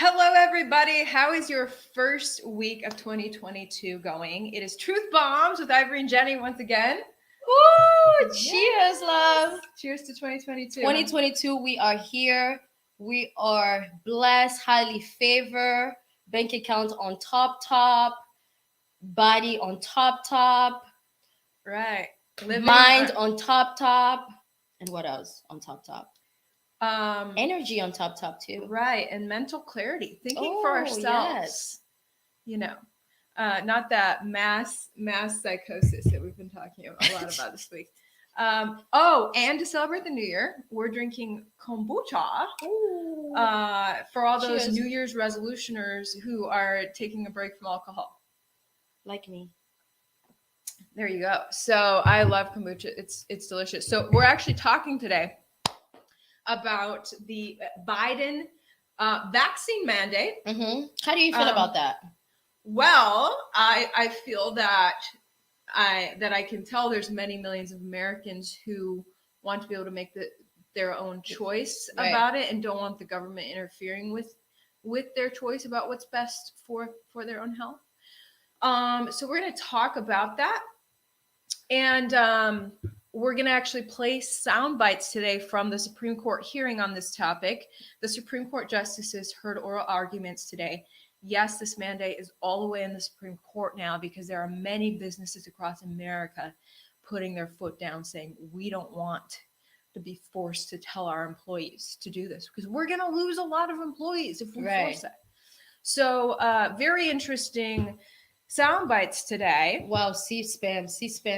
Hello, everybody. How is your first week of 2022 going? It is Truth Bombs with Ivory and Jenny once again. Woo! Cheers, love. Cheers to 2022. 2022, we are here. We are blessed, highly favored. Bank account on top. Body on top. Right. Mind on top. And what else on top? Energy on top too. Right. And mental clarity. Thinking for ourselves. Yes. You know, not that mass psychosis that we've been talking a lot about this week. And to celebrate the new year, we're drinking kombucha. For all those Cheers. New Year's resolutioners who are taking a break from alcohol. Like me. There you go. So I love kombucha. It's delicious. So we're actually talking today about the Biden vaccine mandate. Mm-hmm. How do you feel about that? Well, I feel that I can tell there's many millions of Americans who want to be able to make their own choice about it and don't want the government interfering with their choice about what's best for their own health. So we're going to talk about that. And we're going to actually play sound bites today from the Supreme Court hearing on this topic. The Supreme Court justices heard oral arguments today. Yes, this mandate is all the way in the Supreme Court now because there are many businesses across America putting their foot down saying, we don't want to be forced to tell our employees to do this because we're going to lose a lot of employees if we force it. So very interesting sound bites today. Well, C-SPAN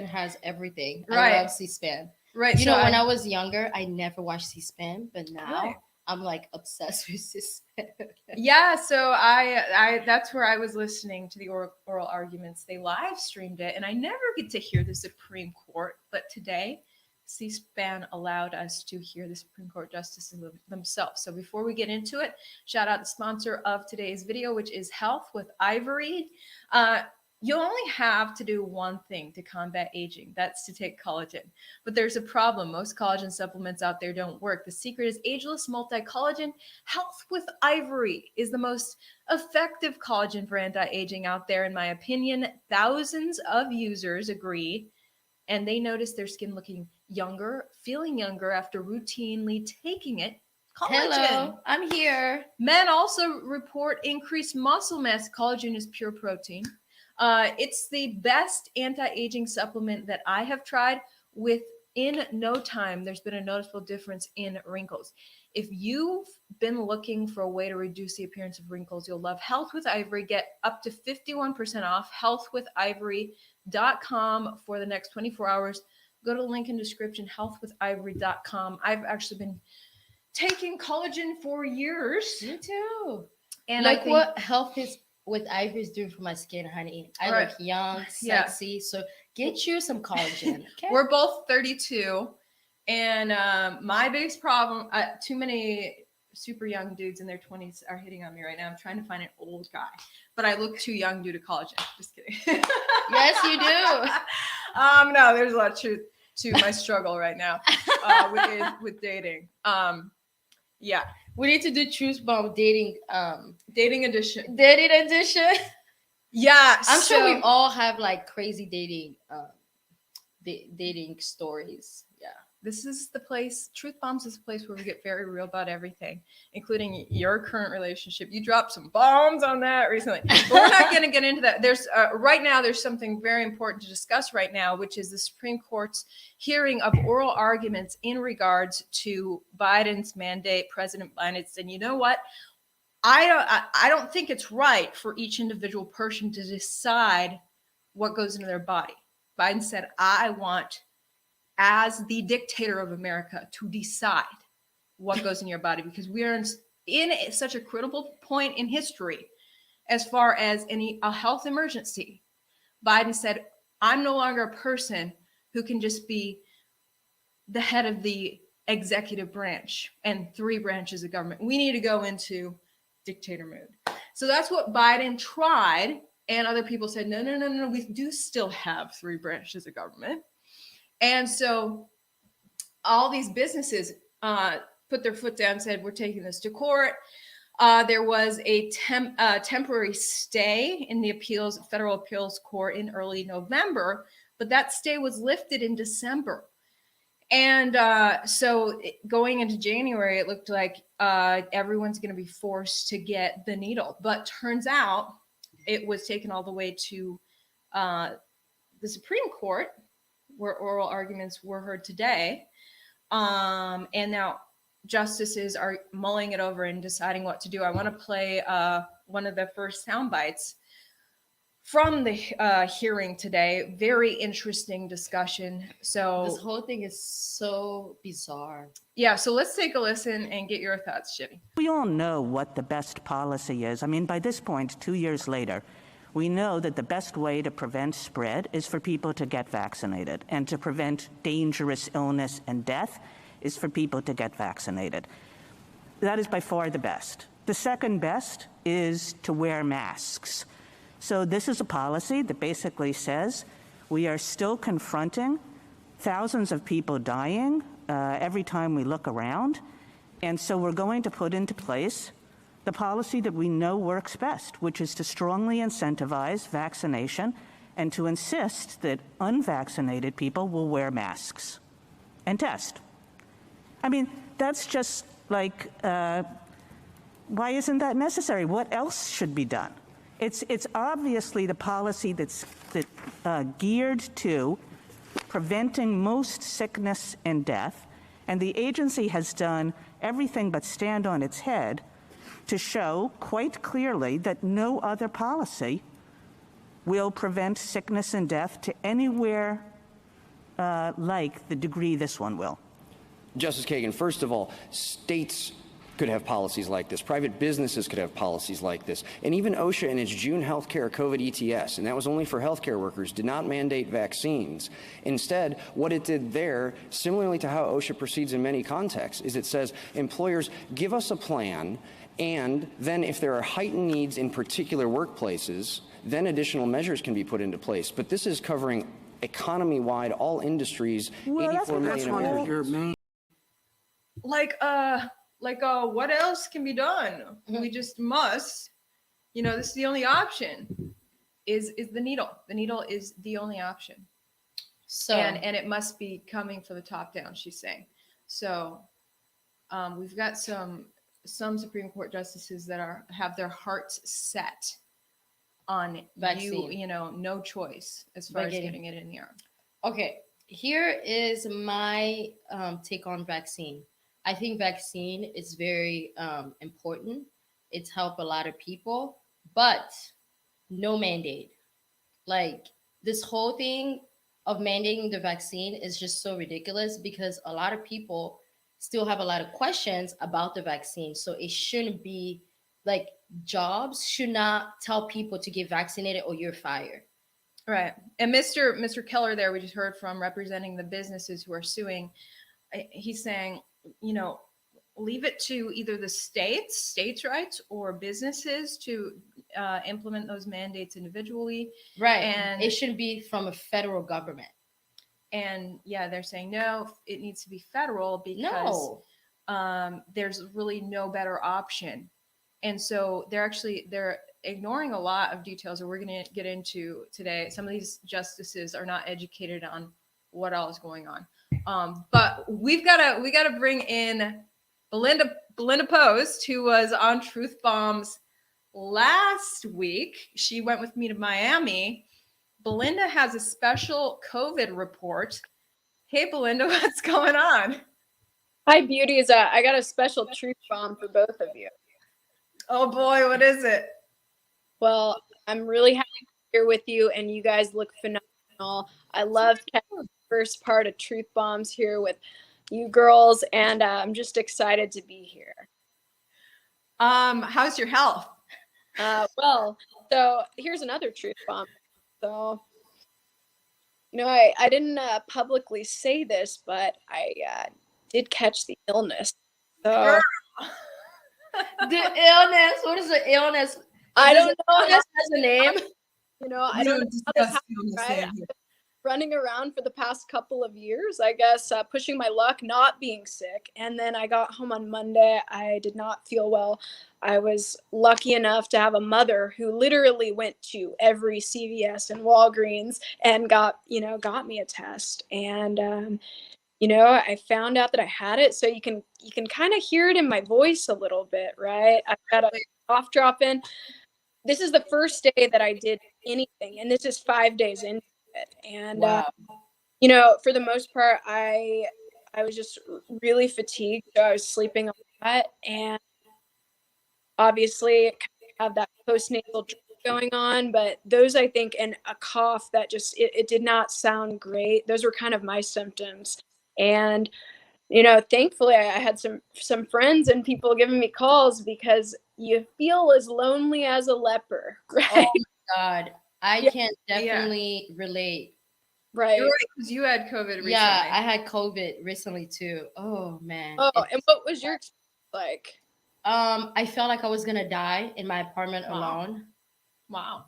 has everything. Right. I love C-SPAN. Right. You know, when I was younger, I never watched C-SPAN, but now Right. I'm like obsessed with C-SPAN. Yeah, so I that's where I was listening to the oral arguments. They live streamed it, and I never get to hear the Supreme Court, but today C-SPAN allowed us to hear the Supreme Court justices themselves. So before we get into it, shout out the sponsor of today's video, which is Health with Ivory. You only have to do one thing to combat aging. That's to take collagen. But there's a problem. Most collagen supplements out there don't work. The secret is ageless multi-collagen. Health with Ivory is the most effective collagen for anti-aging out there, in my opinion. Thousands of users agree, and they notice their skin looking younger, feeling younger after routinely taking it. Collagen. Hello, I'm here. Men also report increased muscle mass. Collagen is pure protein. It's the best anti-aging supplement that I have tried. Within no time, there's been a noticeable difference in wrinkles. If you've been looking for a way to reduce the appearance of wrinkles, you'll love Health with Ivory. Get up to 51% off healthwithivory.com for the next 24 hours. Go to the link in description, healthwithivory.com. I've actually been taking collagen for years. Me too. And like, I think what Health is with Ivory is doing for my skin, honey. I look young, sexy. Yeah. So get you some collagen. Okay? We're both 32. And my biggest problem, too many super young dudes in their 20s are hitting on me right now. I'm trying to find an old guy. But I look too young due to collagen. Just kidding. Yes, you do. No, there's a lot of truth to my struggle right now with dating. Yeah. We need to do Truth Bomb dating edition. Dating edition. Yeah. I'm sure we all have like crazy dating stories. Yeah. This is the place, Truth Bombs is the place where we get very real about everything, including your current relationship. You dropped some bombs on that recently. But we're not going to get into that. There's right now, there's something very important to discuss right now, which is the Supreme Court's hearing of oral arguments in regards to Biden's mandate. President Biden said, you know what? I don't think it's right for each individual person to decide what goes into their body. Biden said, I want, as the dictator of America, to decide what goes in your body, because we are in such a critical point in history as far as a health emergency. Biden said, I'm no longer a person who can just be the head of the executive branch and 3 branches of government. We need to go into dictator mode. So that's what Biden tried. And other people said, no, we do still have 3 branches of government. And so all these businesses put their foot down and said, we're taking this to court. There was a temporary stay in the federal appeals court in early November, but that stay was lifted in December. And so going into January, it looked like everyone's going to be forced to get the needle. But turns out it was taken all the way to the Supreme Court, where oral arguments were heard today. And now justices are mulling it over and deciding what to do. I want to play one of the first sound bites from the hearing today. Very interesting discussion. So this whole thing is so bizarre. Yeah, so let's take a listen and get your thoughts, Shivy. We all know what the best policy is. I mean, by this point, 2 years later, we know that the best way to prevent spread is for people to get vaccinated, and to prevent dangerous illness and death is for people to get vaccinated. That is by far the best. The second best is to wear masks. So this is a policy that basically says we are still confronting thousands of people dying every time we look around, and so we're going to put into place the policy that we know works best, which is to strongly incentivize vaccination and to insist that unvaccinated people will wear masks and test. I mean, that's just like, why isn't that necessary? What else should be done? It's obviously the policy that's geared to preventing most sickness and death, and the agency has done everything but stand on its head to show quite clearly that no other policy will prevent sickness and death to anywhere like the degree this one will. Justice Kagan, first of all, states could have policies like this. Private businesses could have policies like this. And even OSHA in its June healthcare COVID ETS, and that was only for healthcare workers, did not mandate vaccines. Instead, what it did there, similarly to how OSHA proceeds in many contexts, is it says, employers, give us a plan, and then if there are heightened needs in particular workplaces, then additional measures can be put into place. But this is covering economy-wide, all industries, Well, 84 million Americans. What else can be done? We just must, this is the only option, is the needle. The needle is the only option. So, and it must be coming from the top down, she's saying. So we've got some Supreme Court justices that have their hearts set on vaccine. No choice as far as getting it in the arm. Okay, here is my take on vaccine. I think vaccine is very important. It's helped a lot of people, but no mandate. Like, this whole thing of mandating the vaccine is just so ridiculous, because a lot of people still have a lot of questions about the vaccine. So it shouldn't be like, jobs should not tell people to get vaccinated or you're fired. Right. And Mr. Keller there, we just heard from, representing the businesses who are suing. He's saying, leave it to either the states' rights, or businesses to implement those mandates individually. Right. And it shouldn't be from a federal government. And yeah, they're saying, no, it needs to be federal, because there's really no better option. And so they're ignoring a lot of details that we're going to get into today. Some of these justices are not educated on what all is going on. But we gotta bring in Belinda Post, who was on Truth Bombs last week. She went with me to Miami. Belinda has a special COVID report. Hey, Belinda, what's going on? Hi, beauties. I got a special truth bomb for both of you. Oh boy, what is it? Well, I'm really happy to be here with you, and you guys look phenomenal. I loved Kevin's first part of Truth Bombs here with you girls, and I'm just excited to be here. How's your health? Well, so here's another truth bomb. So, I didn't publicly say this, but I did catch the illness. So. The illness? What is the illness? I don't know. Illness has a name. I don't know how to running around for the past couple of years, I guess, pushing my luck, not being sick. And then I got home on Monday. I did not feel well. I was lucky enough to have a mother who literally went to every CVS and Walgreens and got me a test. And I found out that I had it. So you can kind of hear it in my voice a little bit, right? I've got a cough drop in. This is the first day that I did anything, and this is 5 days into it. And Wow. for the most part, I was just really fatigued, so I was sleeping a lot, and obviously have that postnasal drip going on. But those, I think, and a cough that just it did not sound great. Those were kind of my symptoms, and thankfully I had some friends and people giving me calls because you feel as lonely as a leper, right? Oh my God. I Yeah. can definitely relate. Right. You're right, because you had COVID recently. Yeah, I had COVID recently too. Oh man. Oh, and what was your experience like? I felt like I was gonna die in my apartment Wow. alone. Wow.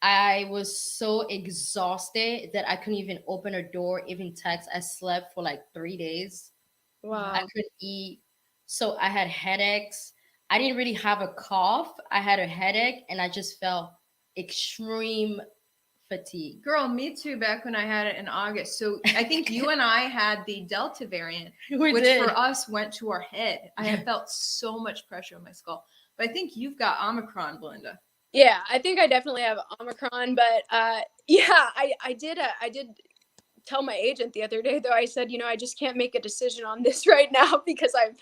I was so exhausted that I couldn't even open a door, even text. I slept for like 3 days. I Wow. couldn't eat. So I had headaches. I didn't really have a cough. I had a headache and I just felt extreme fatigue. Girl, me too, back when I had it in August. So I think you and I had the Delta variant, We which did. for us went to our head. I had felt so much pressure on my skull. But I think you've got Omicron, Belinda. Yeah, I think I definitely have Omicron, but yeah, I did tell my agent the other day, though. I said, I just can't make a decision on this right now because I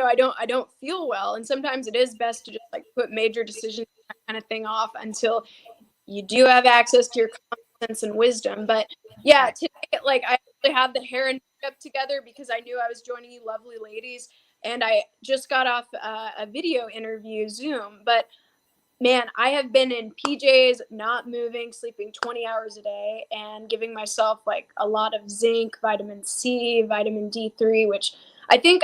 don't feel well, and sometimes it is best to just like put major decisions, that kind of thing, off until you do have access to your common sense and wisdom. But yeah, today, like, I actually had the hair and makeup together because I knew I was joining you lovely ladies, and I just got off a video interview Zoom. But man, I have been in PJs, not moving, sleeping 20 hours a day, and giving myself like a lot of zinc, vitamin C, vitamin D3, which I think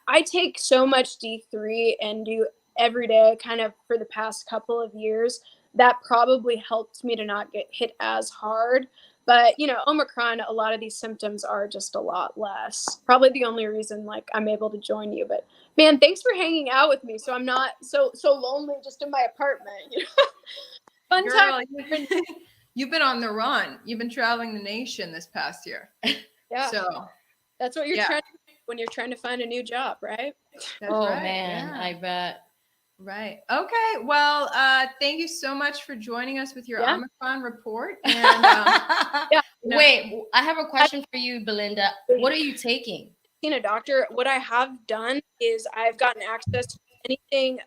I take so much D3 and do every day kind of for the past couple of years. That probably helped me to not get hit as hard. But, Omicron, a lot of these symptoms are just a lot less. Probably the only reason like I'm able to join you. But man, thanks for hanging out with me. So I'm not so lonely just in my apartment. Fun Girl, time. you've been on the run. You've been traveling the nation this past year. Yeah. So That's what you're yeah. trying to do when you're trying to find a new job, right? that's Oh right. man, Yeah. I bet. Right. Okay. Well, thank you so much for joining us with your Yeah. Omicron report. And Yeah. Wait, I have a question for you, Belinda. What are you taking? Seen a doctor. What I have done is I've gotten access to anything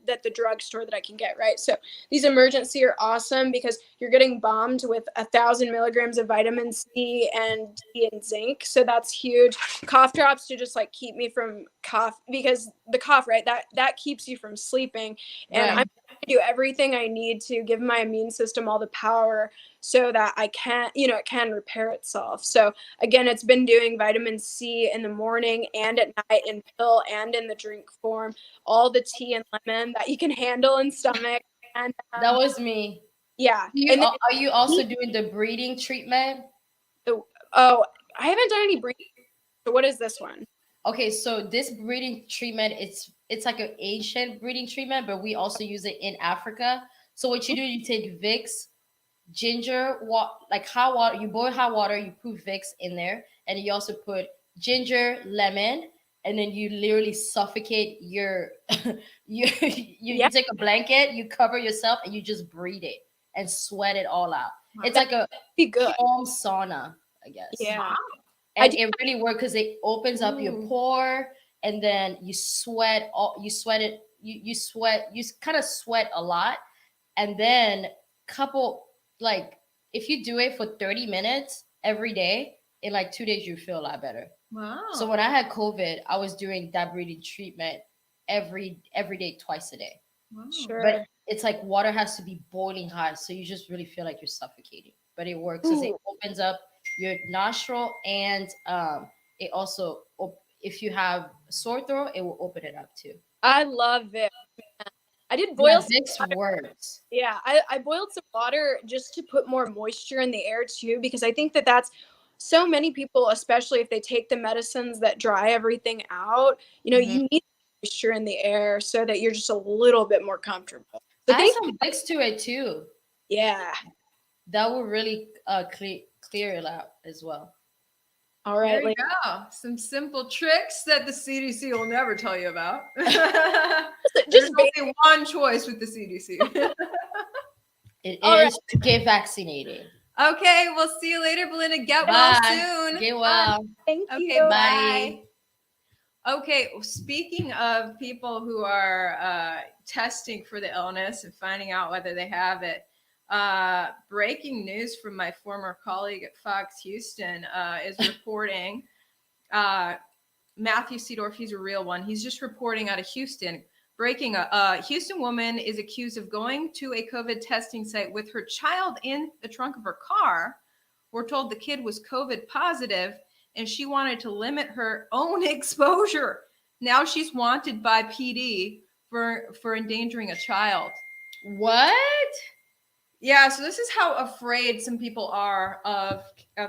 that the drugstore that I can get, right? So these emergency are awesome because you're getting bombed with 1,000 milligrams of vitamin C and D and zinc. So that's huge. Cough drops to just like keep me from cough, because the cough, right? That keeps you from sleeping. And Right. I'm going to do everything I need to give my immune system all the power so that I can, it can repair itself. So again, it's been doing vitamin C in the morning and at night in pill and in the drink form, all the tea and lemon that you can handle in stomach. And That was me. yeah. You, And then are you also doing the breathing treatment? I haven't done any breathing. So what is this one? Okay, so this breathing treatment, it's like an ancient breathing treatment, but we also use it in Africa. So what you do, you take Vicks, ginger, like hot water. You boil hot water, you put Vicks in there, and you also put ginger, lemon, and then you literally suffocate your you take a blanket, you cover yourself, and you just breathe it and sweat it all out. Wow. It's like a Be good. calm sauna, I guess. Yeah. And it really works because it opens up your Ooh. pore, and then you sweat you kind of sweat a lot, and then if you do it for 30 minutes every day, in like 2 days you feel a lot better. Wow. So when I had COVID, I was doing that breathing treatment every day, twice a day. Wow. Sure. But it's like water has to be boiling hot, so you just really feel like you're suffocating. But it works because it opens up your nostril, and it also, if you have a sore throat, it will open it up too. I love it. I did Yeah, boil some this water. works. Yeah, I boiled some water just to put more moisture in the air too, because I think that that's so many people, especially if they take the medicines that dry everything out, Mhm. you need moisture in the air so that you're just a little bit more comfortable. So Add thank some Vicks to it too. yeah. That will really clear it out as well. All There right, you like go. Some simple tricks that the CDC will never tell you about. just There's ba- only one choice with the CDC. It all right. is to get vaccinated. Okay, we'll see you later, Belinda. Get well Bye. soon. Get well. Thank Okay, you. Bye. bye. Okay, speaking of people who are testing for the illness and finding out whether they have it, breaking news from my former colleague at Fox Houston is reporting. Matthew Seedorf, he's a real one. He's just reporting out of Houston. Breaking a Houston woman is accused of going to a COVID testing site with her child in the trunk of her car. We're told the kid was COVID positive and she wanted to limit her own exposure. Now she's wanted by PD for endangering a child. What? Yeah, so this is how afraid some people are of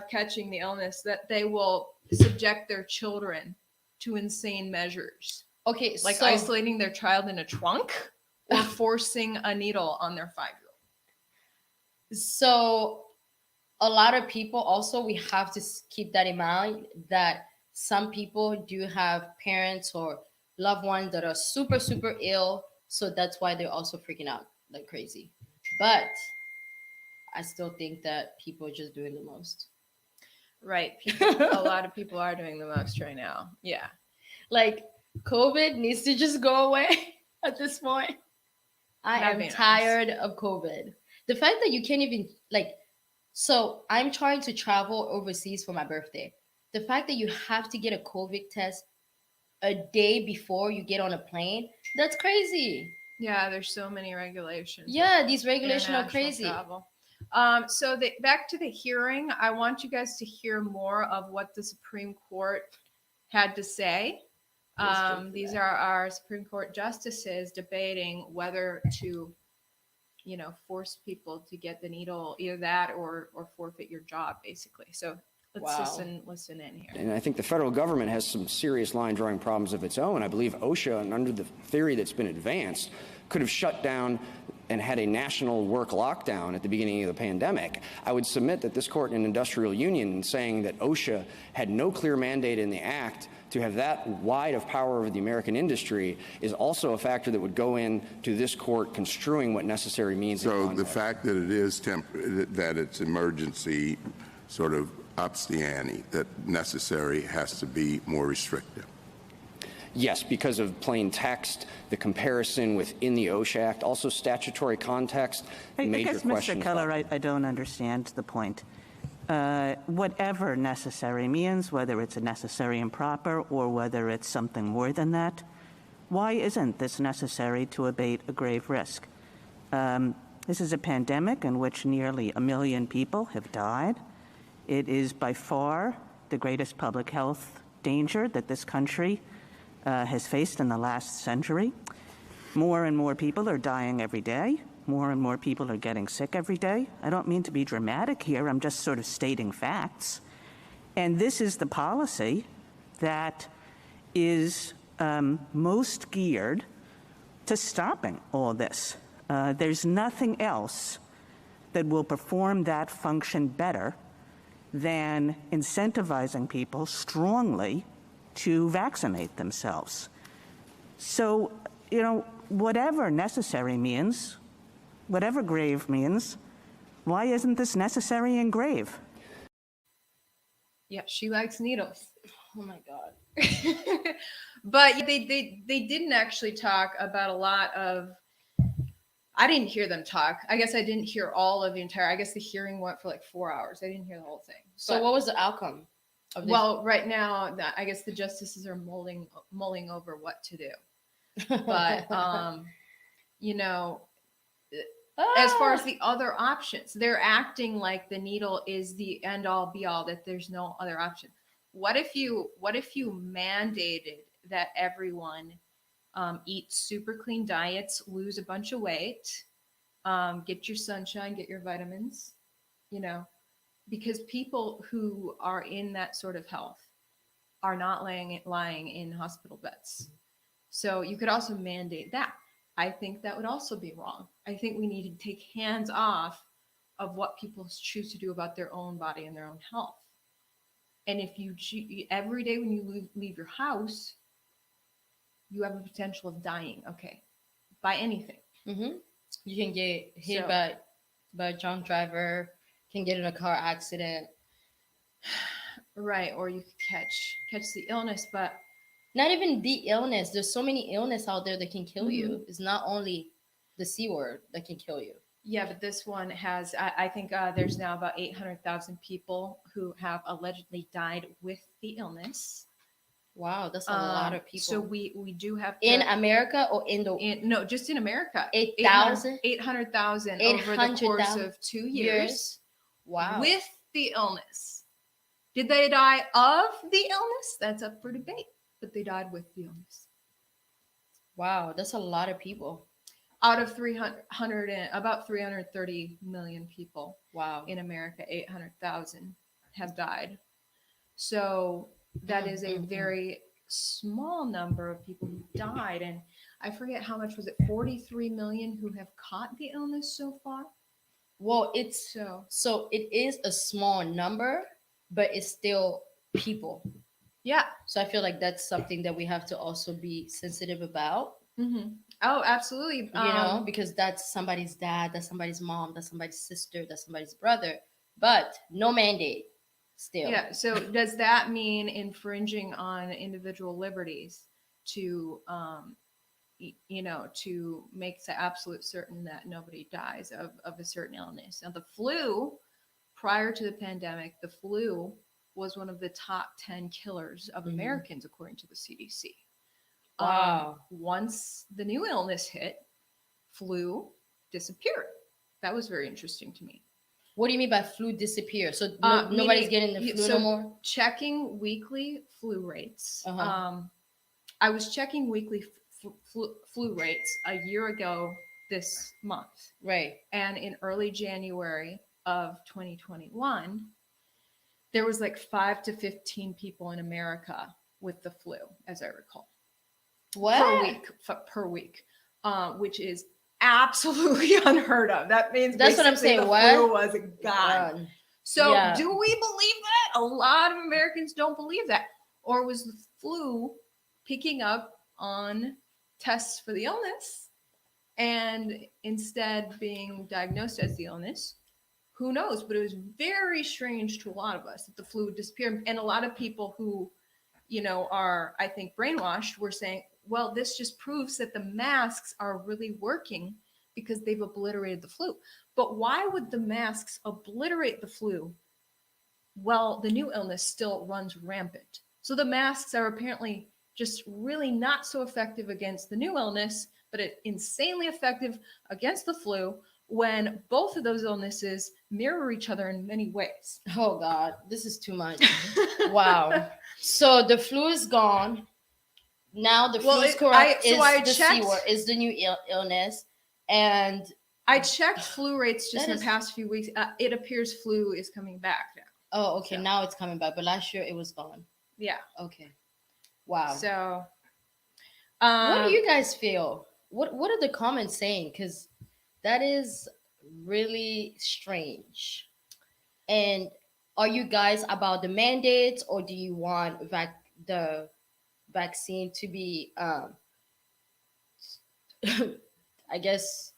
catching the illness, that they will subject their children to insane measures, Okay, like so isolating their child in a trunk or forcing a needle on their 5-year-old. so a lot of people also, we have to keep that in mind that some people do have parents or loved ones that are super super ill, so that's why they're also freaking out like crazy. But I still think that people are just doing the most. Right. A lot of people are doing the most right now. Yeah. Like COVID needs to just go away at this point. I That'd am be nice. tired of COVID. The fact that you can't even like, so I'm trying to travel overseas for my birthday. The fact that you have to get a COVID test a day before you get on a plane, that's crazy. Yeah, there's so many regulations. Yeah, these regulations are International crazy. travel. So back to the hearing, I want you guys to hear more of what the Supreme Court had to say. These are our Supreme Court justices debating whether to, force people to get the needle, either that or forfeit your job, basically. So let's Wow. listen in here. And I think the federal government has some serious line drawing problems of its own. I believe OSHA, and under the theory that's been advanced, could have shut down and had a national work lockdown at the beginning of the pandemic. I would submit that this court in Industrial Union, saying that OSHA had no clear mandate in the act to have that wide of power over the American industry, is also a factor that would go into this court construing what necessary means. So the fact that it is that it's emergency sort of ups the ante, that necessary has to be more restrictive. Yes, because of plain text, the comparison within the OSHA Act, also statutory context, I major guess, questions. Mr. Keller, I don't understand the point. Whatever necessary means, whether it's a necessary and proper or whether it's something more than that, why isn't this necessary to abate a grave risk? This is a pandemic in which nearly 1 million people have died. It is by far the greatest public health danger that this country has faced in the last century. More and more people are dying every day. More and more people are getting sick every day. I don't mean to be dramatic here. I'm just sort of stating facts. And this is the policy that is most geared to stopping all this. There's nothing else that will perform that function better than incentivizing people strongly to vaccinate themselves. So, whatever necessary means, whatever grave means, why isn't this necessary and grave? Yeah, she likes needles. Oh my God. But they didn't actually talk about a lot of. I didn't hear them talk. I guess I didn't hear all of the entire. I guess the hearing went for like 4 hours. I didn't hear the whole thing. So But- what was the outcome of this? Well, right now, I guess the justices are mulling over what to do. But as far as the other options, they're acting like the needle is the end all be all, that there's no other option. What if you mandated that everyone eat super clean diets, lose a bunch of weight, get your sunshine, get your vitamins, you know, because people who are in that sort of health are not lying in hospital beds. So you could also mandate that. I think that would also be wrong. I think we need to take hands off of what people choose to do about their own body and their own health. And if you every day when you leave your house, you have a potential of dying. Okay, by anything. Mm-hmm. You can get hit So- by a drunk driver, can get in a car accident. Right, or you could catch the illness, but Not even the illness. There's so many illness out there that can kill you. It's not only the C word that can kill you. yeah, but this one has, I think there's now about 800,000 people who have allegedly died with the illness. Wow, that's a lot of people. So we do have in America or in the no, just in America. 8,000? 800,000 over the course 800,000 of 2 years Wow. with the illness. Did they die of the illness? That's up for debate, but they died with the illness. Wow, that's a lot of people. Out of 300 and about 330 million people Wow. in America, 800,000 have died. So that is a very small number of people who died. And I forget how much was it, 43 million who have caught the illness so far? Well, it's So it is a small number, but it's still people. yeah. So I feel like that's something that we have to also be sensitive about. Mm-hmm. Oh, absolutely. You know, because that's somebody's dad, that's somebody's mom, that's somebody's sister, that's somebody's brother, but no mandate still. Yeah. So does that mean infringing on individual liberties to, to make absolute certain that nobody dies of a certain illness? Now, the flu, prior to the pandemic, the flu was one of the top 10 killers of Americans, according to the CDC. Wow. Once the new illness hit, flu disappeared. That was very interesting to me. What do you mean by flu disappear? So nobody's Meaning- getting the flu no more? Checking weekly flu rates. Uh-huh. I was checking weekly flu rates a year ago this month. Right. And in early January of 2021, there was like 5 to 15 people in America with the flu, as I recall. What? Per week, which is absolutely unheard of. That means That's what I'm basically saying. the What? flu was gone. So Yeah. do we believe that? A lot of Americans don't believe that. Or was the flu picking up on tests for the illness and instead being diagnosed as the illness? Who knows? But it was very strange to a lot of us that the flu would disappear. And a lot of people who, are, I think, brainwashed were saying, well, this just proves that the masks are really working because they've obliterated the flu. But why would the masks obliterate the flu while the new illness still runs rampant? So the masks are apparently just really not so effective against the new illness, but it's insanely effective against the flu when both of those illnesses mirror each other in many ways. Oh God, this is too much. Wow. So the flu is gone. Now the flu is correct. I the checked- C word, is the new illness, and I checked flu rates just That in the is- past few weeks. It appears flu is coming back now. oh, okay, So- now it's coming back. But last year it was gone. Yeah. Okay. Wow. So, What do you guys feel? What are the comments saying? Because that is really strange. And are you guys about the mandates, or do you want the vaccine to be, I guess?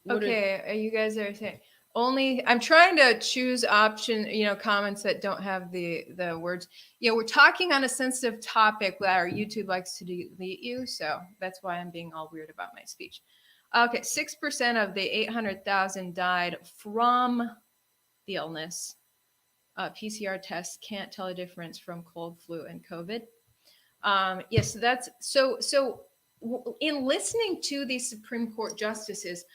what are- okay, you guys are saying only. I'm trying to choose option. Comments that don't have the words. Yeah, we're talking on a sensitive topic that our YouTube likes to delete you, so that's why I'm being all weird about my speech. Okay, 6% of the 800,000 died from the illness. PCR tests can't tell a difference from cold, flu, and COVID. Yes, that's so. In listening to these Supreme Court justices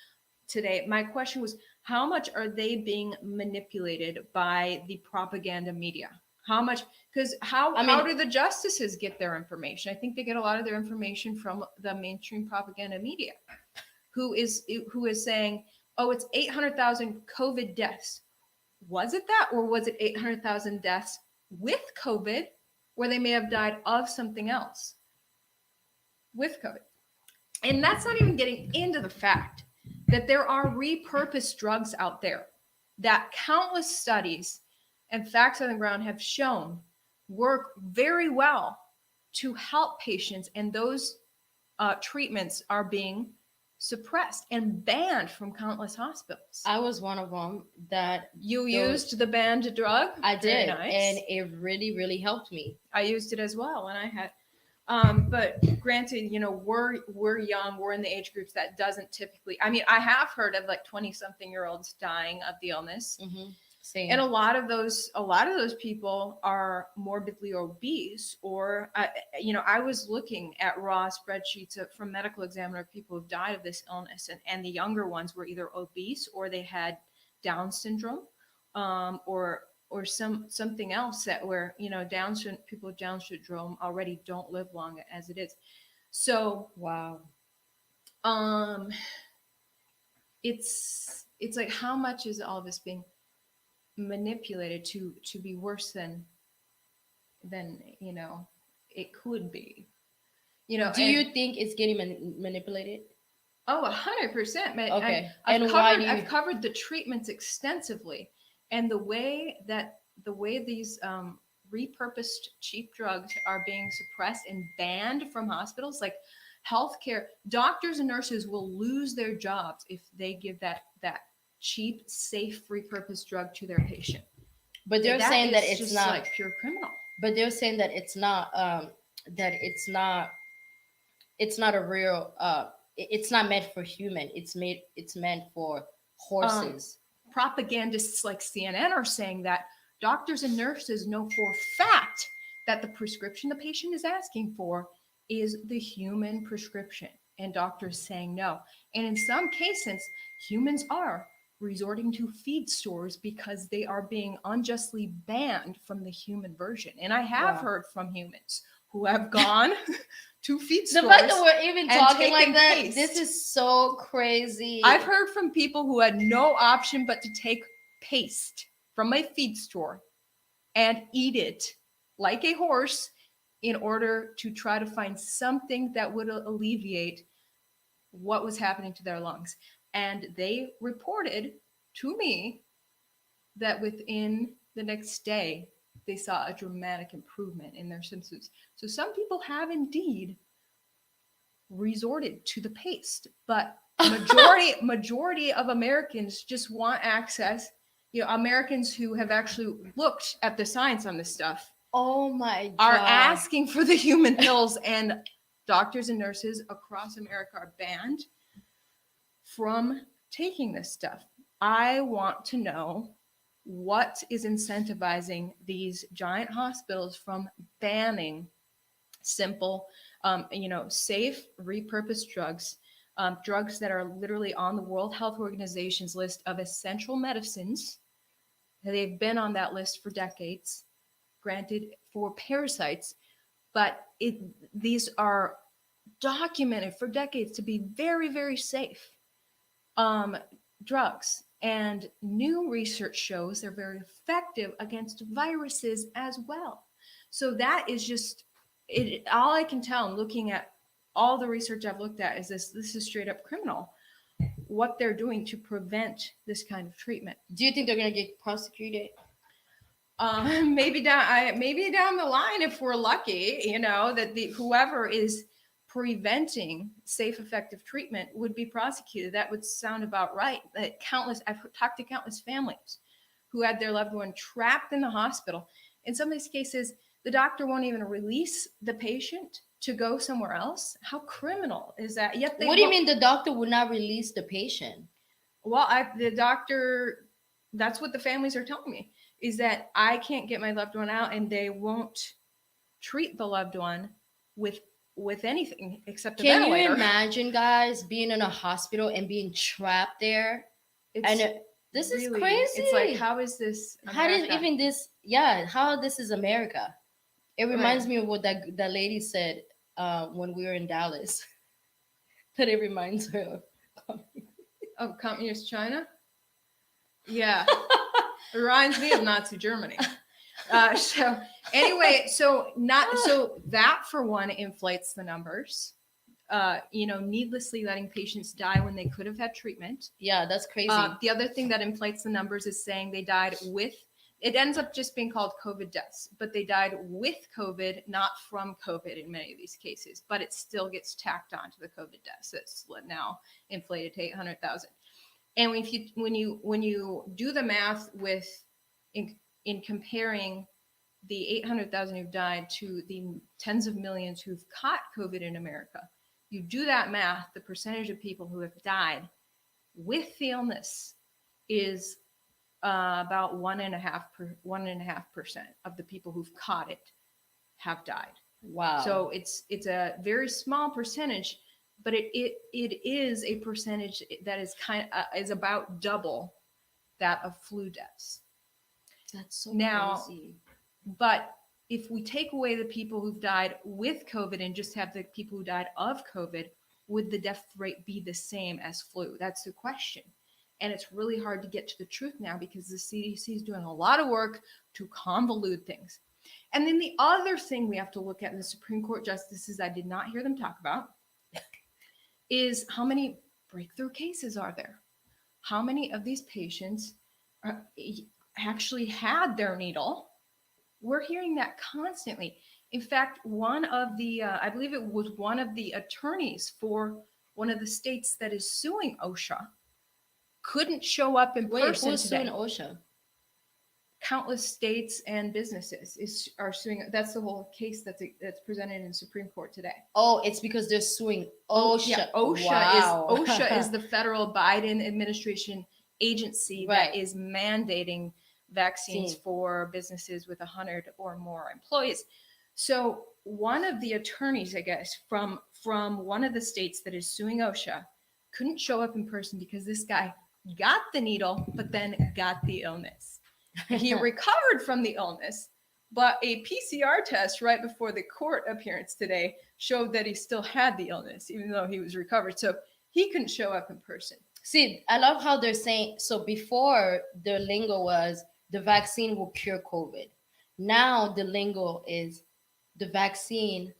today, my question was, how much are they being manipulated by the propaganda media? How much? Because how I mean- do the justices get their information? I think they get a lot of their information from the mainstream propaganda media, who is saying, oh, it's 800,000 COVID deaths. Was it that, or was it 800,000 deaths with COVID, where they may have died of something else with COVID? And that's not even getting into the fact that there are repurposed drugs out there that countless studies and facts on the ground have shown work very well to help patients, and those treatments are being suppressed and banned from countless hospitals. I was one of them that You used the banned drug? I Very did, nice. and it really, really helped me. I used it as well when I had. But granted, you know, we're young, we're in the age groups that doesn't typically. I mean, I have heard of like 20-something-year-olds dying of the illness, Same. and a lot of those people are morbidly obese, or you know, I was looking at raw spreadsheets from medical examiner of people who've died of this illness, and the younger ones were either obese or they had Down syndrome, or something else that where, you know, people with Down syndrome already don't live long as it is. So wow. It's like, how much is all this being manipulated to be worse than you know it could be, you know? Do you think it's getting manipulated? Oh, 100%. Okay. I've covered the treatments extensively, and the way these repurposed cheap drugs are being suppressed and banned from hospitals, like healthcare, doctors and nurses will lose their jobs if they give that cheap, safe, repurposed drug to their patient. But they're saying that it's just not like pure criminal. But they're saying that it's not it's not a real it's not meant for human. It's meant for horses. Propagandists like CNN are saying that doctors and nurses know for a fact that the prescription the patient is asking for is the human prescription, and doctors saying no. And in some cases, humans are resorting to feed stores because they are being unjustly banned from the human version. And I have heard from humans who have gone to feed stores. The fact that we're even talking like that, paste. this is so crazy. I've heard from people who had no option but to take paste from a feed store and eat it like a horse in order to try to find something that would alleviate what was happening to their lungs. And they reported to me that within the next day, they saw a dramatic improvement in their symptoms. So some people have indeed resorted to the paste, but majority of Americans just want access. You know, Americans who have actually looked at the science on this stuff, oh my God, are asking for the human pills, and doctors and nurses across America are banned from taking this stuff. I want to know what is incentivizing these giant hospitals from banning simple, safe, repurposed drugs, drugs that are literally on the World Health Organization's list of essential medicines. They've been on that list for decades, granted for parasites, but these are documented for decades to be very, very safe drugs. And new research shows they're very effective against viruses as well. So that is just it. All I can tell, looking at all the research I've looked at, is this is straight up criminal, what they're doing to prevent this kind of treatment. Do you think they're going to get prosecuted? Maybe down the line, if we're lucky, you know, that whoever is preventing safe, effective treatment would be prosecuted. That would sound about right. That I've talked to countless families who had their loved one trapped in the hospital. In some of these cases, the doctor won't even release the patient to go somewhere else. How criminal is that? Yet What do you mean the doctor would not release the patient? Well, the doctor, that's what the families are telling me, is that I can't get my loved one out, and they won't treat the loved one with anything except a ventilator. Can you imagine, guys, being in a hospital and being trapped there? And This is Really, crazy. it's like, how is this How did America? even this? Yeah, how this is America? It reminds Right. me of what that lady said when we were in Dallas. That it reminds her of. Of communist China? Yeah. It reminds me of Nazi Germany. So anyway, so that for one inflates the numbers. Needlessly letting patients die when they could have had treatment. Yeah, that's crazy. The other thing that inflates the numbers is saying they died with. It ends up just being called COVID deaths, but they died with COVID, not from COVID in many of these cases. But it still gets tacked on to the COVID deaths. It's now inflated to 800,000. And when you do the math with in comparing the 800,000 who've died to the tens of millions who've caught COVID in America, you do that math, the percentage of people who have died with the illness is about 1.5% of the people who've caught it have died. Wow. So it's a very small percentage, but it is a percentage that is about double that of flu deaths. That's so crazy. But if we take away the people who've died with COVID and just have the people who died of COVID, would the death rate be the same as flu? That's the question. And it's really hard to get to the truth now because the CDC is doing a lot of work to convolute things. And then the other thing we have to look at in the Supreme Court justices, I did not hear them talk about, is how many breakthrough cases are there? How many of these patients actually had their needle? We're hearing that constantly. In fact, one of the, I believe it was one of the attorneys for one of the states that is suing OSHA couldn't show up in person who's today. suing OSHA? Countless states and businesses are suing. That's the whole case that's presented in Supreme Court today. Oh, it's because they're suing OSHA. Yeah, OSHA Wow. OSHA is the federal Biden administration agency Right. that is mandating vaccines for businesses with 100 or more employees. So one of the attorneys, I guess, from one of the states that is suing OSHA couldn't show up in person because this guy got the needle, but then got the illness. He recovered from the illness, but a PCR test right before the court appearance today showed that he still had the illness, even though he was recovered. So he couldn't show up in person. See, I love how they're saying, so before the lingo was the vaccine will cure COVID. Now the lingo is the vaccine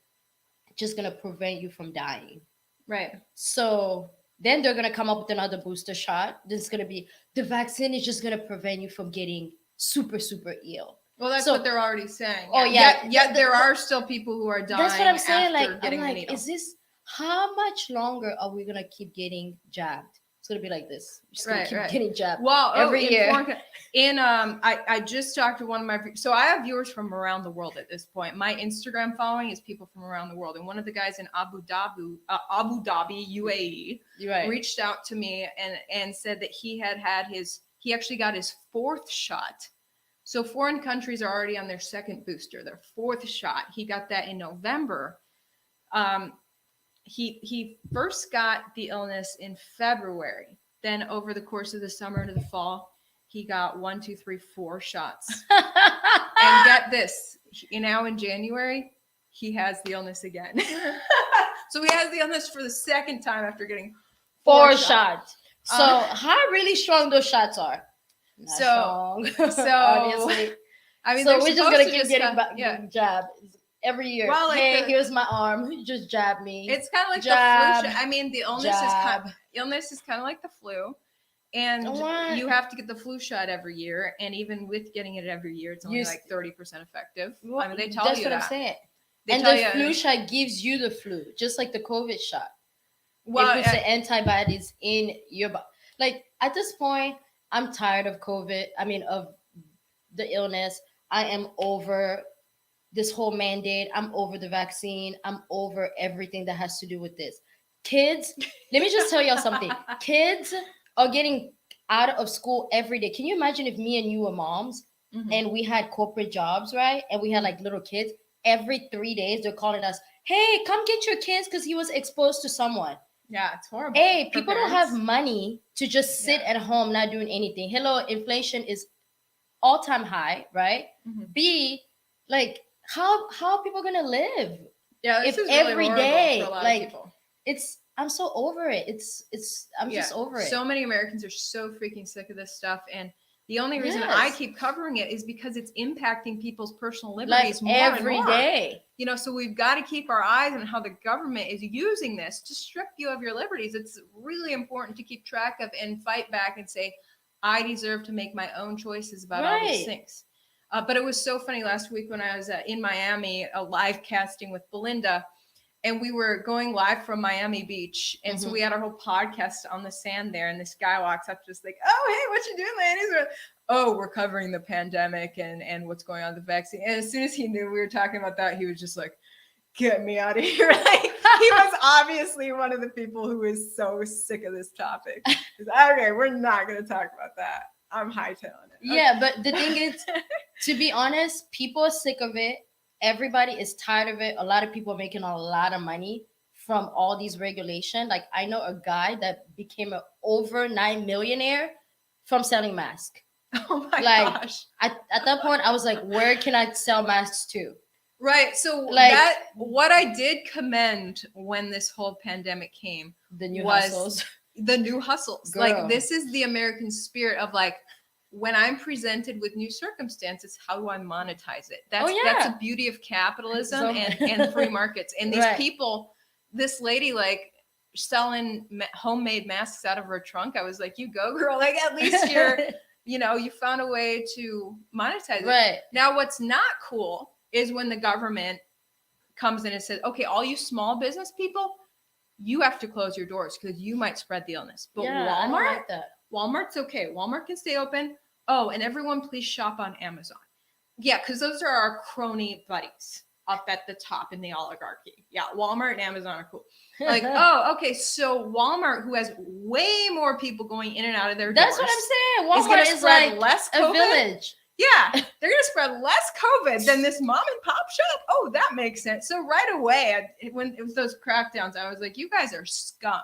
just going to prevent you from dying. Right. So then they're going to come up with another booster shot. It's going to be the vaccine is just going to prevent you from getting super, super ill. Well, that's what they're already saying. Oh, yeah. Yet there are still people who are dying. That's what I'm saying. After Like, getting I'm the like, needle. is this, how much longer are we going to keep getting jabbed? It's going to be like this. We're just going to keep getting jabbed every year. I just talked to one of my, so I have viewers from around the world at this point. My Instagram following is people from around the world. And one of the guys in Abu Dhabi, UAE, reached out to me and said that he actually got his 4th shot. So foreign countries are already on their 2nd booster, their 4th shot. He got that in November. He first got the illness in February. Then over the course of the summer to the fall, he got 1, 2, 3, 4 shots. And get this, now in January, he has the illness again. So he has the illness for the 2nd time after getting 4 shots. So how really strong those shots are? Not strong. Obviously. I mean, so we're just gonna keep getting jabbed every year. Well, like here's my arm. You just jab me. It's kind of like the flu. I mean, the illness is kind of like the flu, and you have to get the flu shot every year. And even with getting it every year, it's only like 30% effective. Well, I mean, they tell you that. That's what I'm saying. And the flu shot gives you the flu, just like the COVID shot. Well, it puts the antibodies in your body. Like at this point, I'm tired of COVID. I mean, of the illness. I am over this whole mandate. I'm over the vaccine. I'm over everything that has to do with this. Kids, let me just tell y'all something. Kids are getting out of school every day. Can you imagine if me and you were moms and we had corporate jobs, right? And we had like little kids. Every 3 days, they're calling us, hey, come get your kids because he was exposed to someone. Yeah, it's horrible. A, for people don't have parents. money to just sit Yeah. at home not doing anything. Hello, inflation is all-time high, right? Mhm. B, like how are people gonna live? Yeah, this if is really every horrible day, for a lot like, of people. I'm so over it. I'm just over it. So many Americans are so freaking sick of this stuff, and the only reason Yes. I keep covering it is because it's impacting people's personal Like liberties more every and more. day. You know, so we've got to keep our eyes on how the government is using this to strip you of your liberties. It's really important to keep track of and fight back and say, I deserve to make my own choices about all these Right. things. But it was so funny last week when I was in Miami, a live casting with Belinda, and we were going live from Miami Beach. And so we had our whole podcast on the sand there. And this guy walks up just like, oh, hey, what you doing, ladies? We're, oh, we're covering the pandemic and what's going on with the vaccine. And as soon as he knew we were talking about that, he was just like, get me out of here. Like, he was obviously one of the people who is so sick of this topic. He's like, okay, we're not going to talk about that. I'm hightailing it. Yeah, but the thing is, to be honest, people are sick of it. Everybody is tired of it. A lot of people are making a lot of money from all these regulations. Like, I know a guy that became an overnight millionaire from selling masks. Oh my Like, gosh. At that point, I was like, where can I sell masks to? Right. So Like- what I did commend when this whole pandemic came The new was hustles. the new hustles. Girl. Like, this is the American spirit of like, when I'm presented with new circumstances, how do I monetize it? That's yeah. the beauty of capitalism So- and free markets. And these Right. people, this lady, like selling homemade masks out of her trunk. I was like, you go, girl. Like, at least you're, you know, you found a way to monetize it. Right. Now, what's not cool is when the government comes in and says, okay, all you small business people, you have to close your doors because you might spread the illness. But Yeah, I don't Walmart, like that. Walmart's okay. Walmart can stay open. Oh, and everyone please shop on Amazon. Yeah, because those are our crony buddies up at the top in the oligarchy. Yeah, Walmart and Amazon are cool. Like, oh, okay, so Walmart, who has way more people going in and out of their That's doors, what I'm saying. is gonna Walmart is spread like less a COVID. village. Yeah, they're going to spread less COVID than this mom and pop shop. Oh, that makes sense. So right away, when it was those crackdowns, I was like, you guys are scum.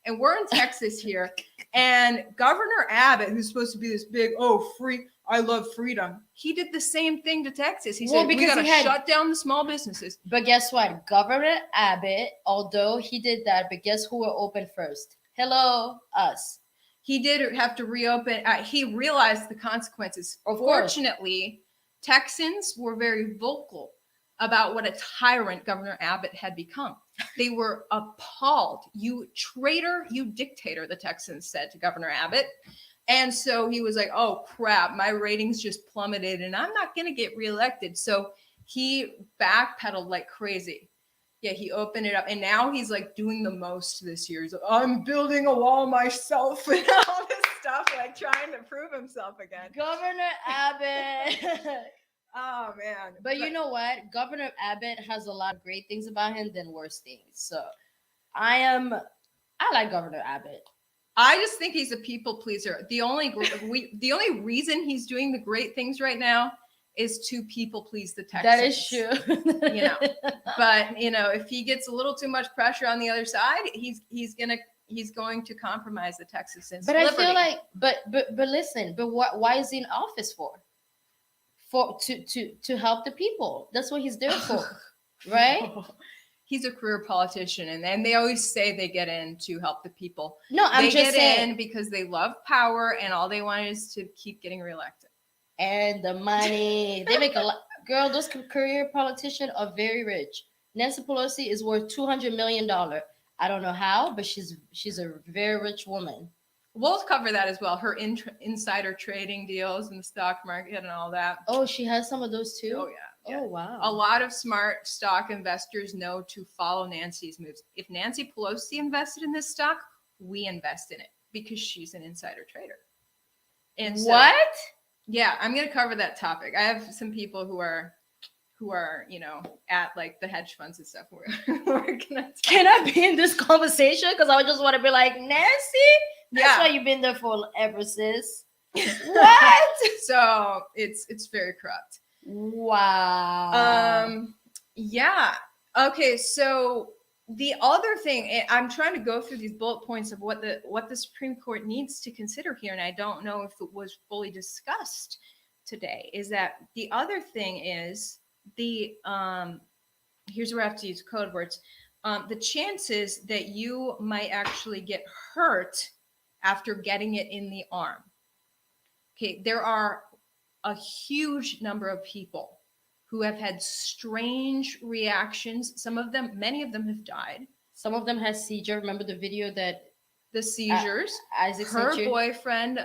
And we're in Texas here. And Governor Abbott, who's supposed to be this big, oh, free, I love freedom. He did the same thing to Texas. He Well, said, we because got to he had- shut down the small businesses. But guess what? Governor Abbott, although he did that, but guess who will open first? Hello, us. He did have to reopen. He realized the consequences. Of course. Fortunately, Texans were very vocal about what a tyrant Governor Abbott had become. They were appalled. You traitor, you dictator, the Texans said to Governor Abbott. And so he was like, oh, crap, my ratings just plummeted and I'm not going to get reelected. So he backpedaled like crazy. Yeah, he opened it up. And now he's like doing the most this year. He's like, I'm building a wall myself and all this stuff, like trying to prove himself again. Governor Abbott. Oh, man. But you know what? Governor Abbott has a lot of great things about him than worse things. So I like Governor Abbott. I just think he's a people pleaser. The only reason he's doing the great things right now is to people please the Texans. That is true. You know, but you know, if he gets a little too much pressure on the other side, he's going to compromise the Texans. But I feel like, but listen, but why is he in office for? To help the people. That's what he's there for, right? He's a career politician, and they always say they get in to help the people. No, I'm they just get saying. in because they love power, and all they want is to keep getting reelected. And the money. They make a lot. Girl, those career politicians are very rich. Nancy Pelosi is worth $200 million. I don't know how, but she's a very rich woman. We'll cover that as well. Her insider trading deals in the stock market and all that. Oh, she has some of those too? Oh, yeah. Oh, wow. A lot of smart stock investors know to follow Nancy's moves. If Nancy Pelosi invested in this stock, we invest in it because she's an insider trader. And so, what? Yeah, I'm going to cover that topic. I have some people who are, you know, at like the hedge funds and stuff. We're gonna Can I be in this conversation? Because I just want to be like, Nancy? That's why you've been there for ever, sis. What? So it's very corrupt. Wow. Yeah. Okay, so the other thing, I'm trying to go through these bullet points of what the Supreme Court needs to consider here, and I don't know if it was fully discussed today, is that the other thing is the here's where I have to use code words. The chances that you might actually get hurt after getting it in the arm. Okay, there are a huge number of people who have had strange reactions. Some of them, many of them have died. Some of them has seizure. Remember the video that The seizures. Isaac her sent you? boyfriend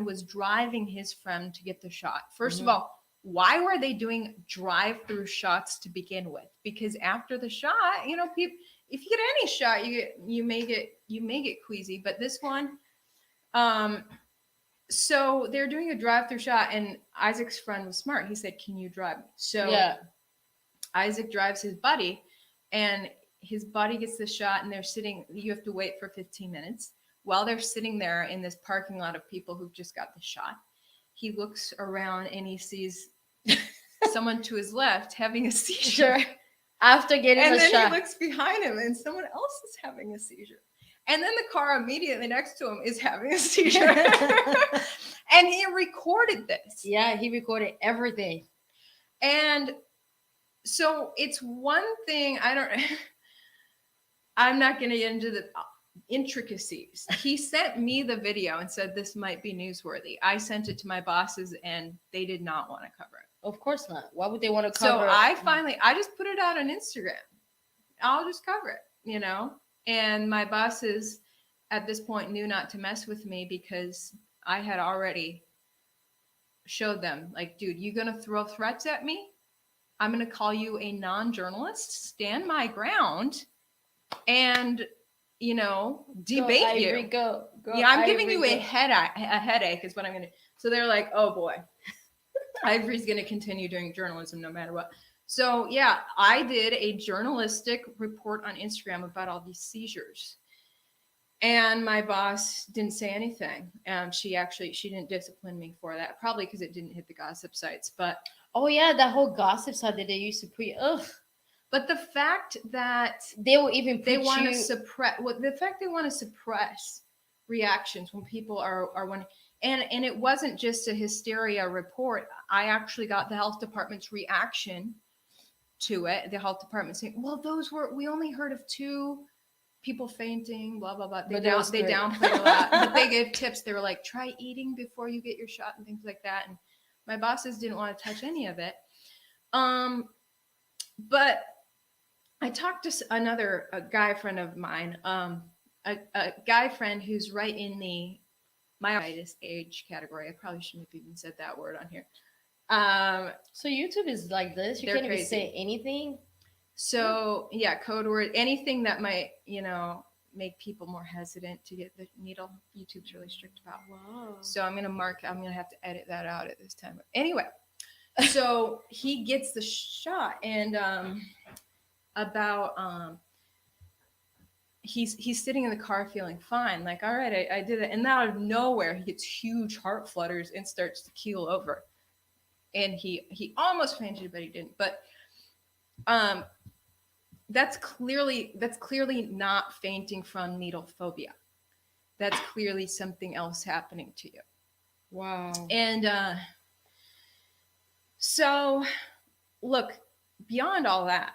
was driving his friend to get the shot. First of all, why were they doing drive-through shots to begin with? Because after the shot, you know, people, if you get any shot, you may get queasy. But this one, so they're doing a drive-through shot, and Isaac's friend was smart. He said, "Can you drive me?" So Yeah. Isaac drives his buddy, and his buddy gets the shot, and they're sitting. You have to wait for 15 minutes while they're sitting there in this parking lot of people who've just got the shot. He looks around and he sees someone to his left having a seizure. Sure. After getting And the then shot. he looks behind him and someone else is having a seizure. And then the car immediately next to him is having a seizure. And he recorded this. Yeah, he recorded everything. And so it's one thing, I'm not going to get into the intricacies. He sent me the video and said this might be newsworthy. I sent it to my bosses and they did not want to cover it. Of course not. Why would they want to So cover? I just put it out on Instagram. I'll just cover it, you know? And my bosses at this point knew not to mess with me because I had already showed them, like, dude, you going to throw threats at me? I'm going to call you a non-journalist, stand my ground, and, you know, debate Ivory, you. Go, Yeah, I'm Ivory, giving you a headache is what I'm going to. So they're like, oh boy, Ivory's going to continue doing journalism no matter what. So yeah, I did a journalistic report on Instagram about all these seizures. And my boss didn't say anything. She didn't discipline me for that, probably because it didn't hit the gossip sites. But Oh yeah, that whole gossip side that they used to but the fact that they will even put they want to you. suppress the fact they want to suppress reactions when people are wanting, and it wasn't just a hysteria report. I actually got the health department's reaction to it. The health department saying, well, we only heard of 2 people fainting, blah blah blah. They downplayed a lot, but they gave tips. They were like, try eating before you get your shot and things like that. And my bosses didn't want to touch any of it. But I talked to a guy friend of mine, a guy friend who's right in the myositis age category. I probably shouldn't have even said that word on here. So YouTube is like this. You They're can't even crazy. say anything. So yeah, code word, anything that might, you know, make people more hesitant to get the needle. YouTube's really strict about. Wow. So I'm gonna have to edit that out at this time. But anyway, so he gets the shot, and he's sitting in the car feeling fine, like, all right, I did it. And out of nowhere, he gets huge heart flutters and starts to keel over. And he almost fainted, but he didn't. But that's clearly not fainting from needle phobia. That's clearly something else happening to you. Wow. And so look, beyond all that,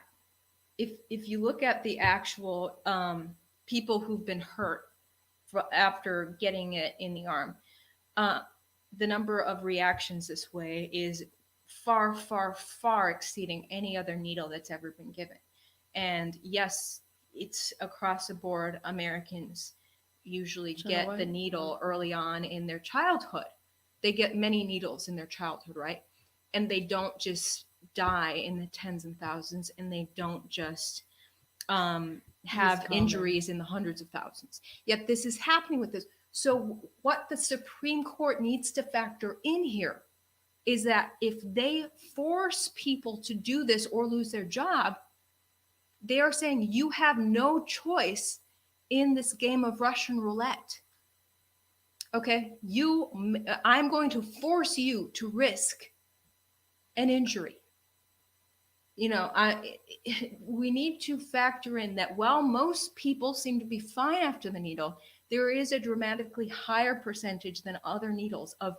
if you look at the actual people who've been hurt after getting it in the arm, the number of reactions this way is far, far, far exceeding any other needle that's ever been given. And yes, it's across the board. Americans usually get the needle early on in their childhood. They get many needles in their childhood, right? And they don't just die in the tens and thousands, and they don't just have injuries in the hundreds of thousands. Yet this is happening with this. So what the Supreme Court needs to factor in here is that if they force people to do this or lose their job, they are saying you have no choice in this game of Russian roulette. Okay, I'm going to force you to risk an injury. you know, we need to factor in that while most people seem to be fine after the needle, there is a dramatically higher percentage than other needles of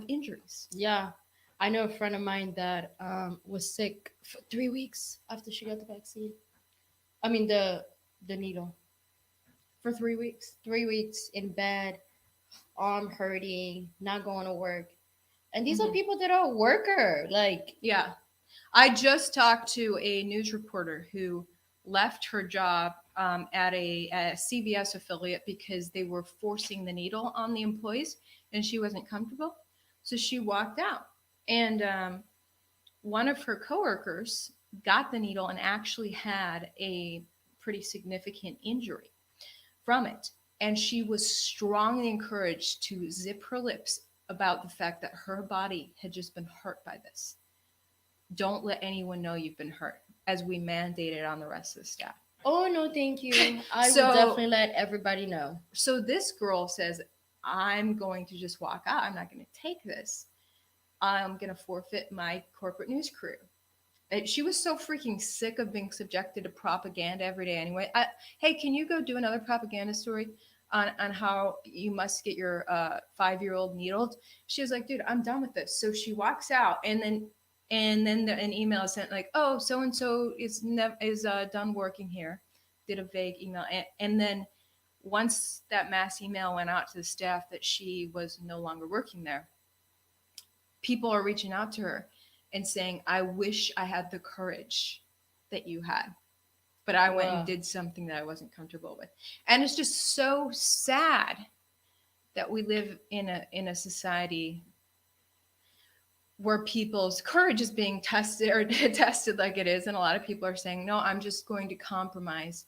injuries. Yeah. I know a friend of mine that was sick for 3 weeks after she got the vaccine. I mean the needle. For 3 weeks. 3 weeks in bed, arm hurting, not going to work. And these are Mhm. people that are worker. Like, Yeah. I just talked to a news reporter who left her job at a CVS affiliate because they were forcing the needle on the employees and she wasn't comfortable. So she walked out. And one of her coworkers got the needle and actually had a pretty significant injury from it. And she was strongly encouraged to zip her lips about the fact that her body had just been hurt by this. Don't let anyone know you've been hurt, as we mandated on the rest of the staff. oh no, thank you. I So- would definitely let everybody know. So this girl says, I'm going to just walk out. I'm not going to take this. I'm going to forfeit my corporate news career. And she was so freaking sick of being subjected to propaganda every day anyway. Hey, can you go do another propaganda story on how you must get your 5-year-old needled? She was like, dude, I'm done with this. So she walks out, and then an email is sent like, oh, so and so is done working here. Did a vague email, and then once that mass email went out to the staff that she was no longer working there, people are reaching out to her and saying, I wish I had the courage that you had, but I went Wow. and did something that I wasn't comfortable with. And it's just so sad that we live in a society where people's courage is being tested or tested like it is. And a lot of people are saying, no, I'm just going to compromise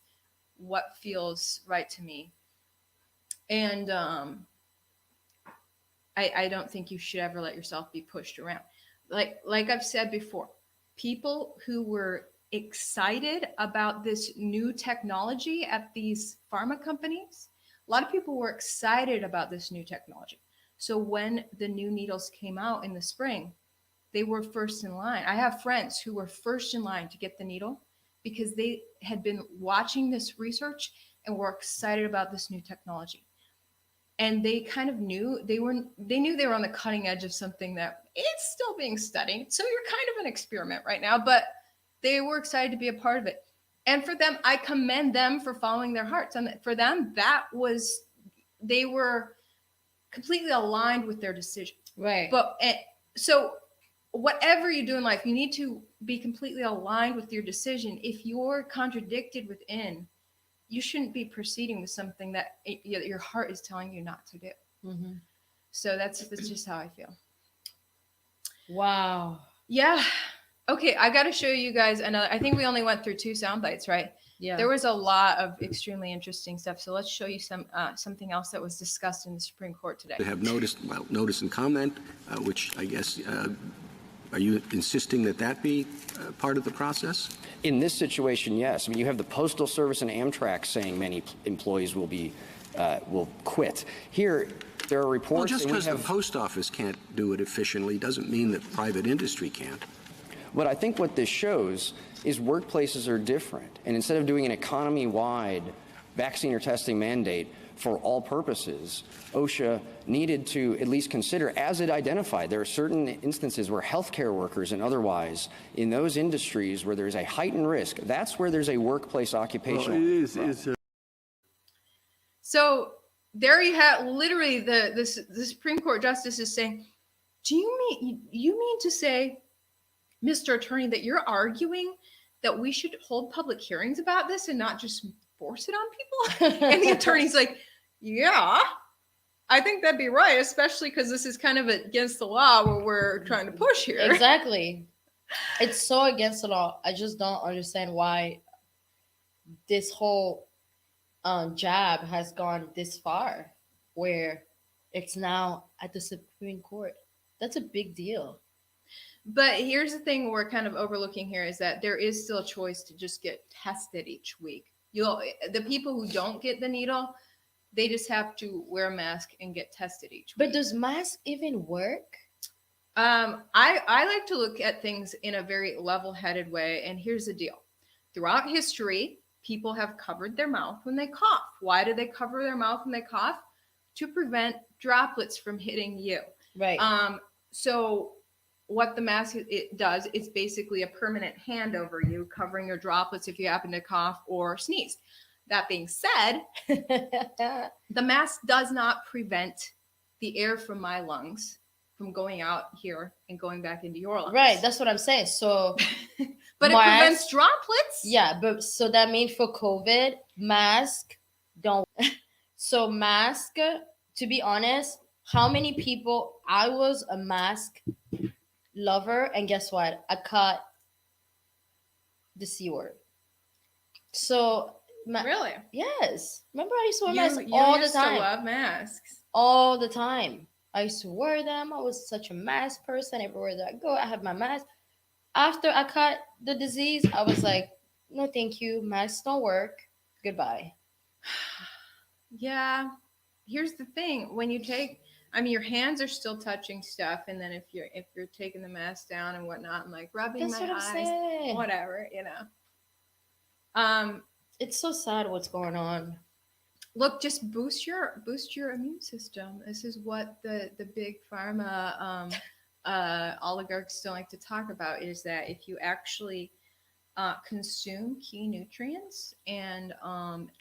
what feels right to me. And I don't think you should ever let yourself be pushed around. Like I've said before, people who were excited about this new technology at these pharma companies, a lot of people were excited about this new technology. So when the new needles came out in the spring, they were first in line. I have friends who were first in line to get the needle because they had been watching this research and were excited about this new technology. And they kind of knew they knew they were on the cutting edge of something that it's still being studied. So you're kind of an experiment right now, but they were excited to be a part of it. And for them, I commend them for following their hearts. And for them, they were completely aligned with their decision. Right. But so whatever you do in life, you need to be completely aligned with your decision. If you're contradicted within, you shouldn't be proceeding with something that your heart is telling you not to do. Mm-hmm. So that's just how I feel. Wow. Yeah. Okay, I got to show you guys another. I think we only went through 2 sound bites, right? Yeah. There was a lot of extremely interesting stuff. So let's show you something else that was discussed in the Supreme Court today. They have notice and comment, which I guess, are you insisting that be part of the process? In this situation, yes. I mean, you have the Postal Service and Amtrak saying many employees will quit. Here, there are reports. Well, just and we because the have- post office can't do it efficiently doesn't mean that private industry can't. But I think what this shows is workplaces are different. And instead of doing an economy-wide vaccine or testing mandate for all purposes, OSHA needed to at least consider, as it identified, there are certain instances where healthcare workers and otherwise, in those industries where there's a heightened risk, that's where there's a workplace occupational. So there you have literally the Supreme Court justice is saying, do you mean to say, Mr. Attorney, that you're arguing that we should hold public hearings about this and not just force it on people? And the attorney's like, yeah, I think that'd be right, especially because this is kind of against the law where we're trying to push here. Exactly. It's so against the law. I just don't understand why this whole jab has gone this far, where it's now at the Supreme Court. That's a big deal. But here's the thing we're kind of overlooking here is that there is still a choice to just get tested each week. The people who don't get the needle, they just have to wear a mask and get tested each week. But does mask even work? I like to look at things in a very level-headed way, and here's the deal. Throughout history, people have covered their mouth when they cough. Why do they cover their mouth when they cough? To prevent droplets from hitting you. Right. So what the mask it does, it's basically a permanent hand over you, covering your droplets if you happen to cough or sneeze. That being said, the mask does not prevent the air from my lungs from going out here and going back into your lungs. Right. That's what I'm saying. So, but it mask- prevents droplets. Yeah, but so that means for COVID, mask don't. So mask, to be honest, how many people? I was a mask lover, and guess what? I caught the C word. So Really? yes, remember I used to wear masks You all the used time. to love masks. All the time. I used to wear them. I was such a mask person. Everywhere that I go, I have my mask. After I caught the disease, I was like, no, thank you. Masks don't work. Goodbye. Yeah. Here's the thing: when you take, I mean, your hands are still touching stuff, and then if you're taking the mask down and whatnot, I'm like rubbing That's my what I'm eyes, saying. whatever, It's so sad what's going on. Look, just boost your immune system. This is what the big pharma oligarchs don't like to talk about, is that if you actually consume key nutrients and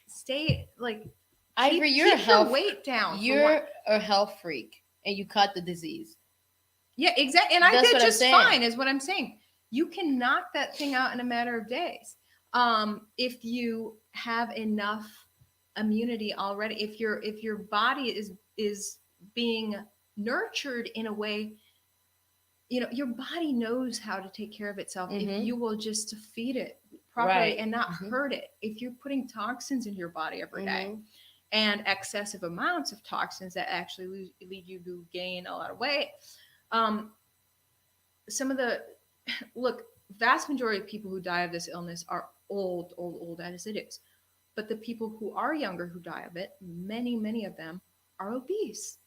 stay like Ivory, keep you're a your health weight down. You're a health freak, and you caught the disease. Yeah, exactly. And I That's did what I'm just saying. fine, is what I'm saying. You can knock that thing out in a matter of days. If you have enough immunity already, if your body is being nurtured in a way, your body knows how to take care of itself if you will just feed it properly Right. and not hurt it. If you're putting toxins into your body every day, and excessive amounts of toxins that actually lead you to gain a lot of weight. Vast majority of people who die of this illness are old as it is. But the people who are younger who die of it, many of them are obese.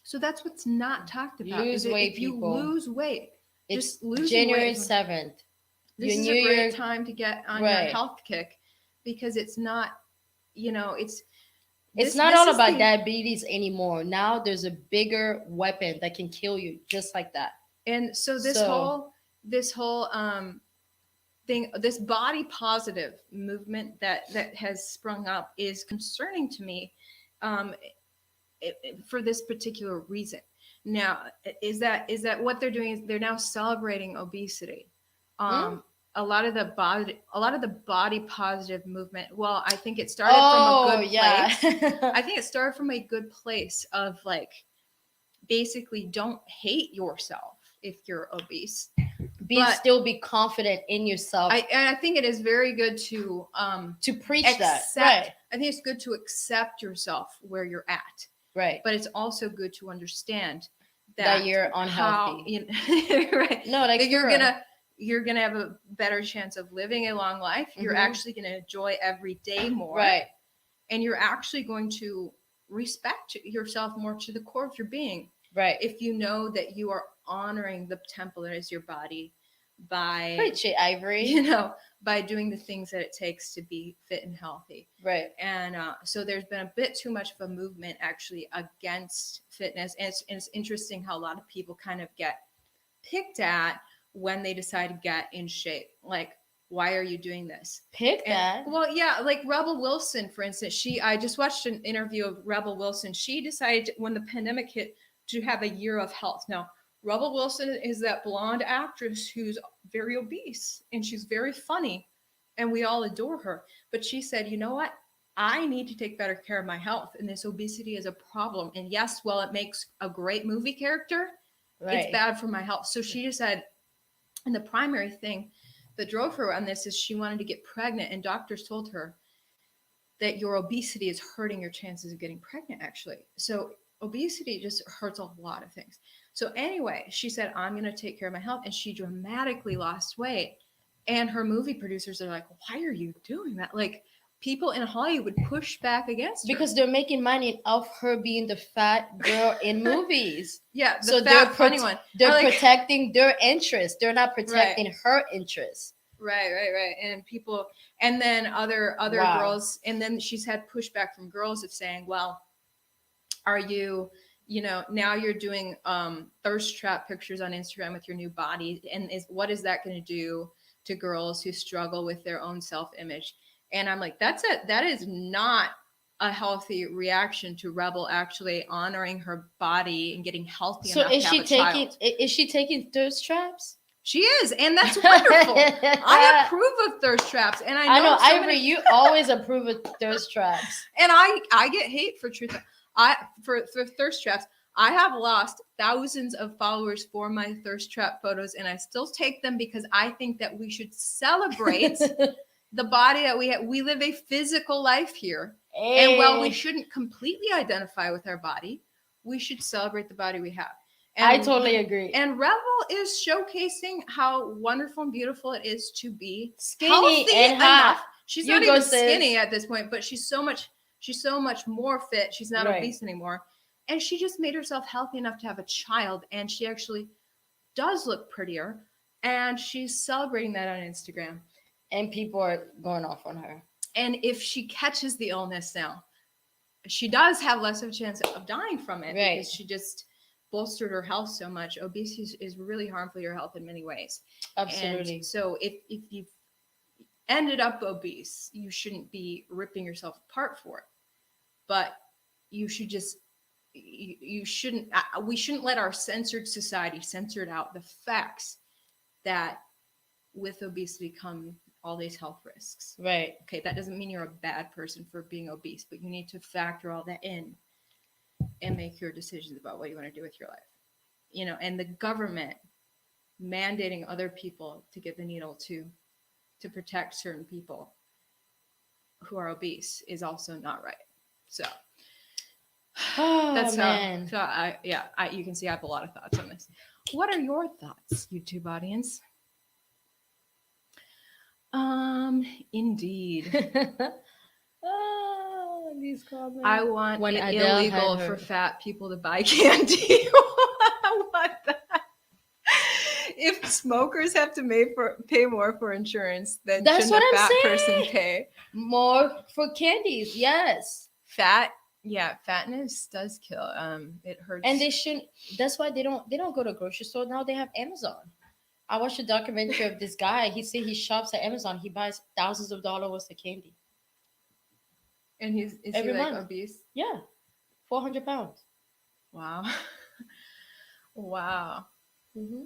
So that's what's not talked about. Lose weight, if you people. lose weight, It's just losing January weight. 7th. This Your is New a great Year- time to get on your Right. health kick, because it's not, It's this not all is about the- diabetes anymore. Now there's a bigger weapon that can kill you just like that. And so this whole thing, this body positive movement that has sprung up is concerning to me, for this particular reason. Now, is that what they're doing? Is they're now celebrating obesity. A lot of the body positive movement. Well, I think it started from a good place. I think it started from a good place of like, basically, don't hate yourself if you're obese. Still be confident in yourself. And I think it is very good to preach accept. that. Right. I think it's good to accept yourself where you're at. Right. But it's also good to understand That you're unhealthy. Right. No, like that for you're gonna have a better chance of living a long life. You're actually gonna enjoy every day more. Right. And you're actually going to respect yourself more to the core of your being. Right. If you know that you are honoring the temple that is your body by Preach it, Ivory. by doing the things that it takes to be fit and healthy. Right. And so there's been a bit too much of a movement actually against fitness. And it's interesting how a lot of people kind of get picked at when they decide to get in shape. Like, why are you doing this? Well, yeah, like Rebel Wilson, for instance. I just watched an interview of Rebel Wilson. She decided when the pandemic hit to have a year of health. Now, Rebel Wilson is that blonde actress who's very obese and she's very funny and we all adore her. But she said, you know what? I need to take better care of my health, and this obesity is a problem. And yes, while it makes a great movie character, it's bad for my health. So she just said, and the primary thing that drove her on this is she wanted to get pregnant, and doctors told her that your obesity is hurting your chances of getting pregnant, actually. So obesity just hurts a lot of things. So anyway, she said, I'm going to take care of my health. And she dramatically lost weight. And her movie producers are like, why are you doing that? Like, people in Hollywood push back against her. Because they're making money off her being the fat girl in movies. Yeah, the So fat, funny one. They're I like- protecting their interests. They're not protecting her interests. Right. And people, and then other Wow. girls, and then she's had pushback from girls of saying, well, are you, now you're doing thirst trap pictures on Instagram with your new body, and what is that going to do to girls who struggle with their own self-image? And I'm like, that is not a healthy reaction to Rebel actually honoring her body and getting healthy So enough is to she have a child. is she taking thirst traps? She is, and that's wonderful. I approve of thirst traps, and I know so Ivory, many, you always approve of thirst traps. and I get hate for truth. For thirst traps. I have lost thousands of followers for my thirst trap photos, and I still take them because I think that we should celebrate the body that we have. We live a physical life here, and while we shouldn't completely identify with our body, we should celebrate the body we have. And, I totally agree. And Rebel is showcasing how wonderful and beautiful it is to be Skinny healthy and enough. hot. She's You not go, even sis. skinny at this point, but she's so much more fit. She's not Right. obese anymore. And she just made herself healthy enough to have a child, and she actually does look prettier, and she's celebrating that on Instagram. And people are going off on her. And if she catches the illness now, she does have less of a chance of dying from it, Right. because she just bolstered her health so much. Obesity is really harmful to your health in many ways. Absolutely. And so if you've ended up obese, you shouldn't be ripping yourself apart for it. But you should just, we shouldn't let our censored society censor out the facts that with obesity come all these health risks. Right. Okay, that doesn't mean you're a bad person for being obese, but you need to factor all that in and make your decisions about what you want to do with your life. And the government mandating other people to get the needle to protect certain people who are obese is also not right. So Oh, that's man. you can see I have a lot of thoughts on this. What are your thoughts, YouTube audience? Indeed. Oh, these comments. I want When it Adele illegal had her- for fat people to buy candy. I want that. If smokers have to pay more for insurance, then That's shouldn't what a I'm fat person saying. pay? More for candies, yes. Fatness does kill. It hurts. And they shouldn't. That's why they don't go to grocery store now. They have Amazon. I watched a documentary of this guy. He said he shops at Amazon. He buys thousands of dollars worth of candy. And is every he like month. obese? Yeah, 400 pounds. Wow. Wow. Mm-hmm.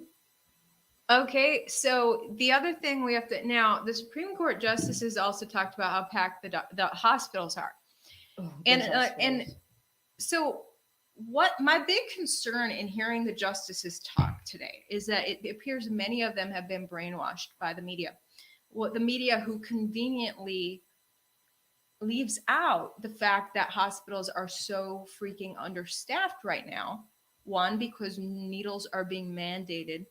Okay, so the other thing we have to now, the Supreme Court justices also talked about how packed the hospitals are, and so what my big concern in hearing the justices talk today is that it appears many of them have been brainwashed by the media. The media who conveniently leaves out the fact that hospitals are so freaking understaffed right now. One, because needles are being mandated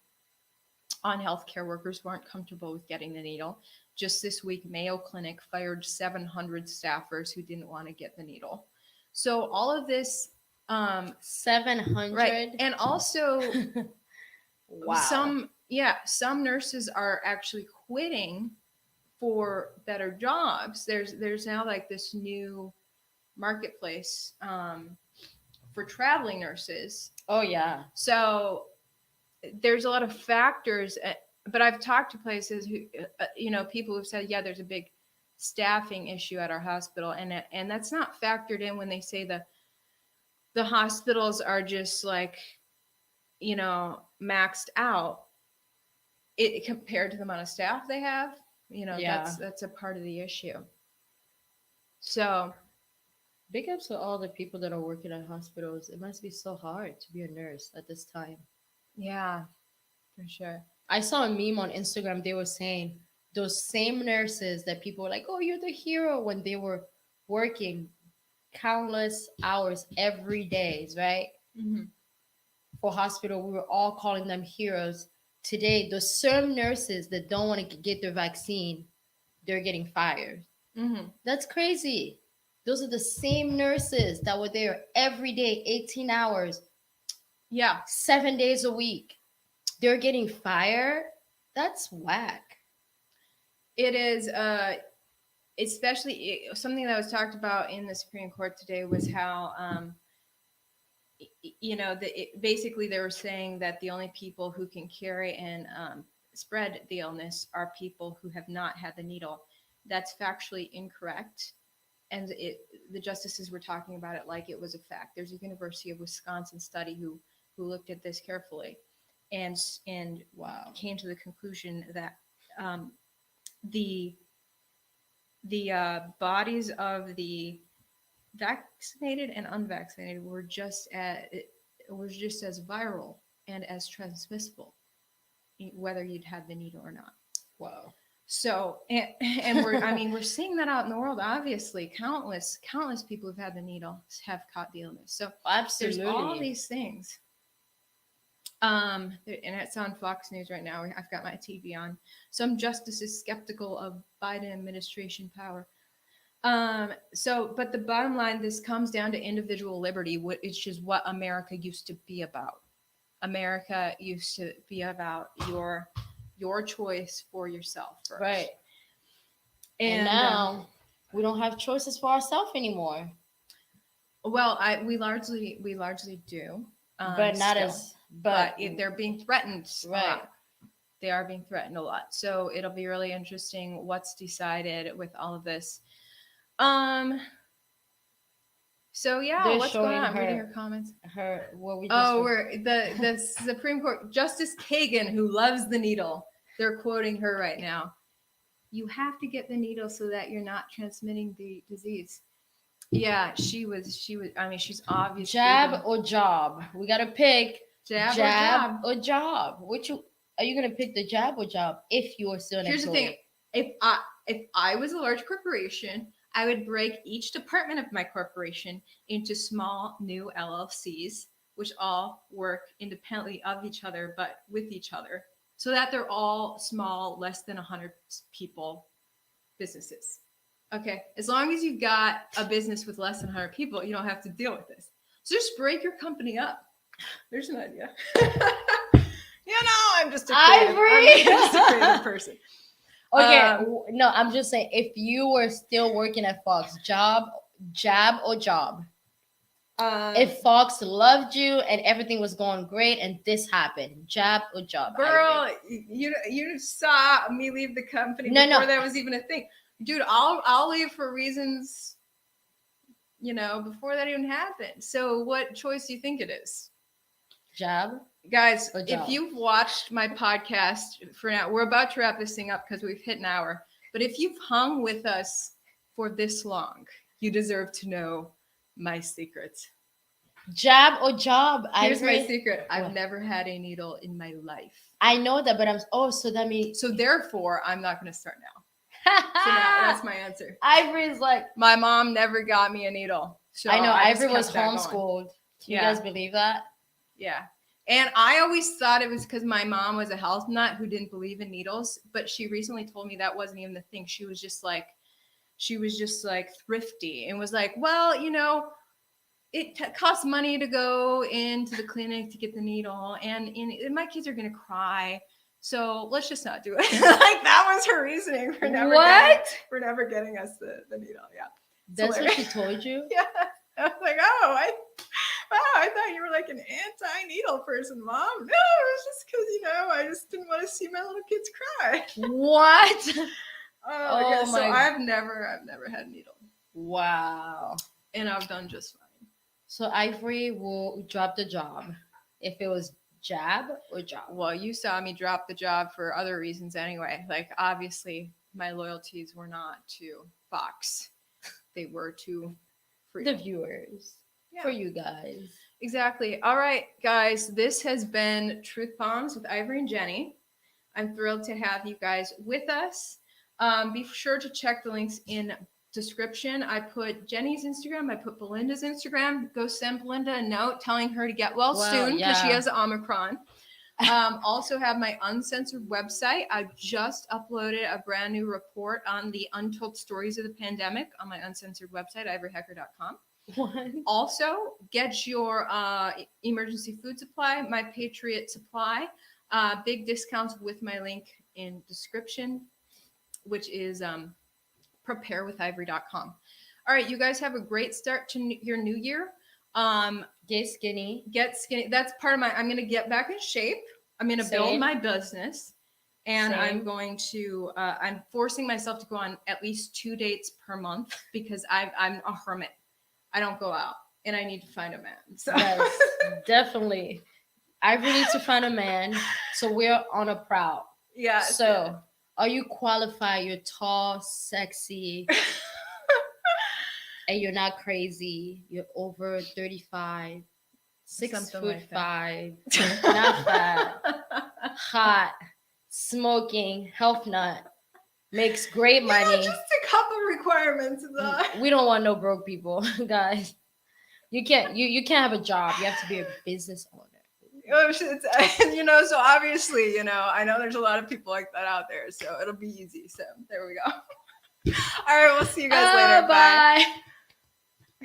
on healthcare workers who aren't comfortable with getting the needle. Just this week, Mayo Clinic fired 700 staffers who didn't want to get the needle. So all of this, 700. right, and also Wow. some nurses are actually quitting for better jobs. There's now like this new marketplace for traveling nurses. Oh yeah. So there's a lot of factors, but I've talked to places who, people who've said, yeah, there's a big staffing issue at our hospital, and that's not factored in when they say the hospitals are just like, maxed out. It compared to the amount of staff they have, that's a part of the issue. So Big ups to all the people that are working at hospitals. It must be so hard to be a nurse at this time. yeah, for sure. I saw a meme on Instagram. They were saying those same nurses that people were like, oh, you're the hero, when they were working countless hours every day, right? Mm-hmm. For hospital, we were all calling them heroes. Today, the same nurses that don't want to get their vaccine, they're getting fired. Mm-hmm. That's crazy. Those are the same nurses that were there every day, 18 hours, Yeah. 7 days a week. They're getting fired. That's whack. It is, especially something that was talked about in the Supreme Court today was how, basically they were saying that the only people who can carry and spread the illness are people who have not had the needle. That's factually incorrect. And the justices were talking about it like it was a fact. There's a University of Wisconsin study who looked at this carefully and Wow. came to the conclusion that the bodies of the vaccinated and unvaccinated were just as viral and as transmissible, whether you'd had the needle or not. Wow. So, and we're seeing that out in the world. Obviously, countless people who've had the needle have caught the illness. So Absolutely. there's all these things. And it's on Fox News right now. I've got my TV on. Some justices skeptical of Biden administration power. But the bottom line, this comes down to individual liberty, which is what America used to be about. America used to be about your choice for yourself first. Right. And now we don't have choices for ourselves anymore. Well, we largely do. But not still. as But they're being threatened. Right. They are being threatened a lot. So it'll be really interesting what's decided with all of this. So yeah, They're what's going showing on? her- Reading your comments. what we just We're the Supreme Court Justice Kagan, who loves the needle. They're quoting her right now. You have to get the needle so that you're not transmitting the disease. Yeah, she was. I mean, she's obviously jab or job. We gotta pick jab or job. or job. Which are you gonna pick, the jab or job if you are still an Here's employee? the thing: if I was a large corporation, I would break each department of my corporation into small new LLCs, which all work independently of each other, but with each other, so that they're all small, less than 100 people businesses. Okay, as long as you've got a business with less than 100 people, you don't have to deal with this. So just break your company up. There's an idea. I'm just a creative person. Okay, no, I'm just saying, if you were still working at Fox, jab or job. If Fox loved you and everything was going great and this happened, jab or job? Girl, you saw me leave the company before that was even a thing. Dude, I'll leave for reasons, before that even happened. So what choice do you think it is? Jab? Guys, or job? If you've watched my podcast for now, we're about to wrap this thing up because we've hit an hour. But if you've hung with us for this long, you deserve to know my secrets. Jab or job? Here's my secret. I've never had a needle in my life. I know that, but so that means... So therefore, I'm not going to start now. So that's my answer. Ivory's like... My mom never got me a needle. So I know, Ivory was homeschooled. Can you guys believe that? Yeah. And I always thought it was because my mom was a health nut who didn't believe in needles. But she recently told me that wasn't even the thing. She was just like thrifty and was like, well, it costs money to go into the clinic to get the needle. And my kids are going to cry. So let's just not do it. Like that was her reasoning for never getting us the needle. Yeah. That's what she told you? Yeah. I was like, I thought you were like an anti-needle person, Mom. No, it was just because, I just didn't want to see my little kids cry. What? Oh my God. So I've never had a needle. Wow. And I've done just fine. So Ivory will drop the job if it was jab or job. Well, you saw me drop the job for other reasons anyway. Like, obviously, my loyalties were not to Fox. They were to the viewers. Yeah. For you guys. Exactly. All right, guys. This has been Truth Bombs with Ivory and Jenny. I'm thrilled to have you guys with us. Be sure to check the links in description. I put Jenny's Instagram. I put Belinda's Instagram. Go send Belinda a note telling her to get well soon because she has Omicron. Also have my uncensored website. I just uploaded a brand new report on the untold stories of the pandemic on my uncensored website, ivoryhacker.com. What? Also, get your emergency food supply, my Patriot Supply, big discounts with my link in description, which is preparewithivory.com. All right, you guys have a great start to your new year. Get skinny. Get skinny. That's part of my, I'm going to get back in shape. I'm going to build Same. my business. And I'm Same. going to, I'm forcing myself to go on at least 2 dates per month because I'm a hermit. I don't go out and I need to find a man. So. Yes, definitely. Ivory needs to find a man. So we're on a prowl. Yeah. So are you qualified? You're tall, sexy, and you're not crazy. You're over 35, 6 Something foot like that. 5, not fat, hot, smoking, health nut, makes great money. Just a couple requirements. We don't want no broke people, guys. You can't have a job. You have to be a business owner. Oh, shit. So obviously, I know there's a lot of people like that out there, so it'll be easy. So there we go. All right, we'll see you guys later. Bye. Bye.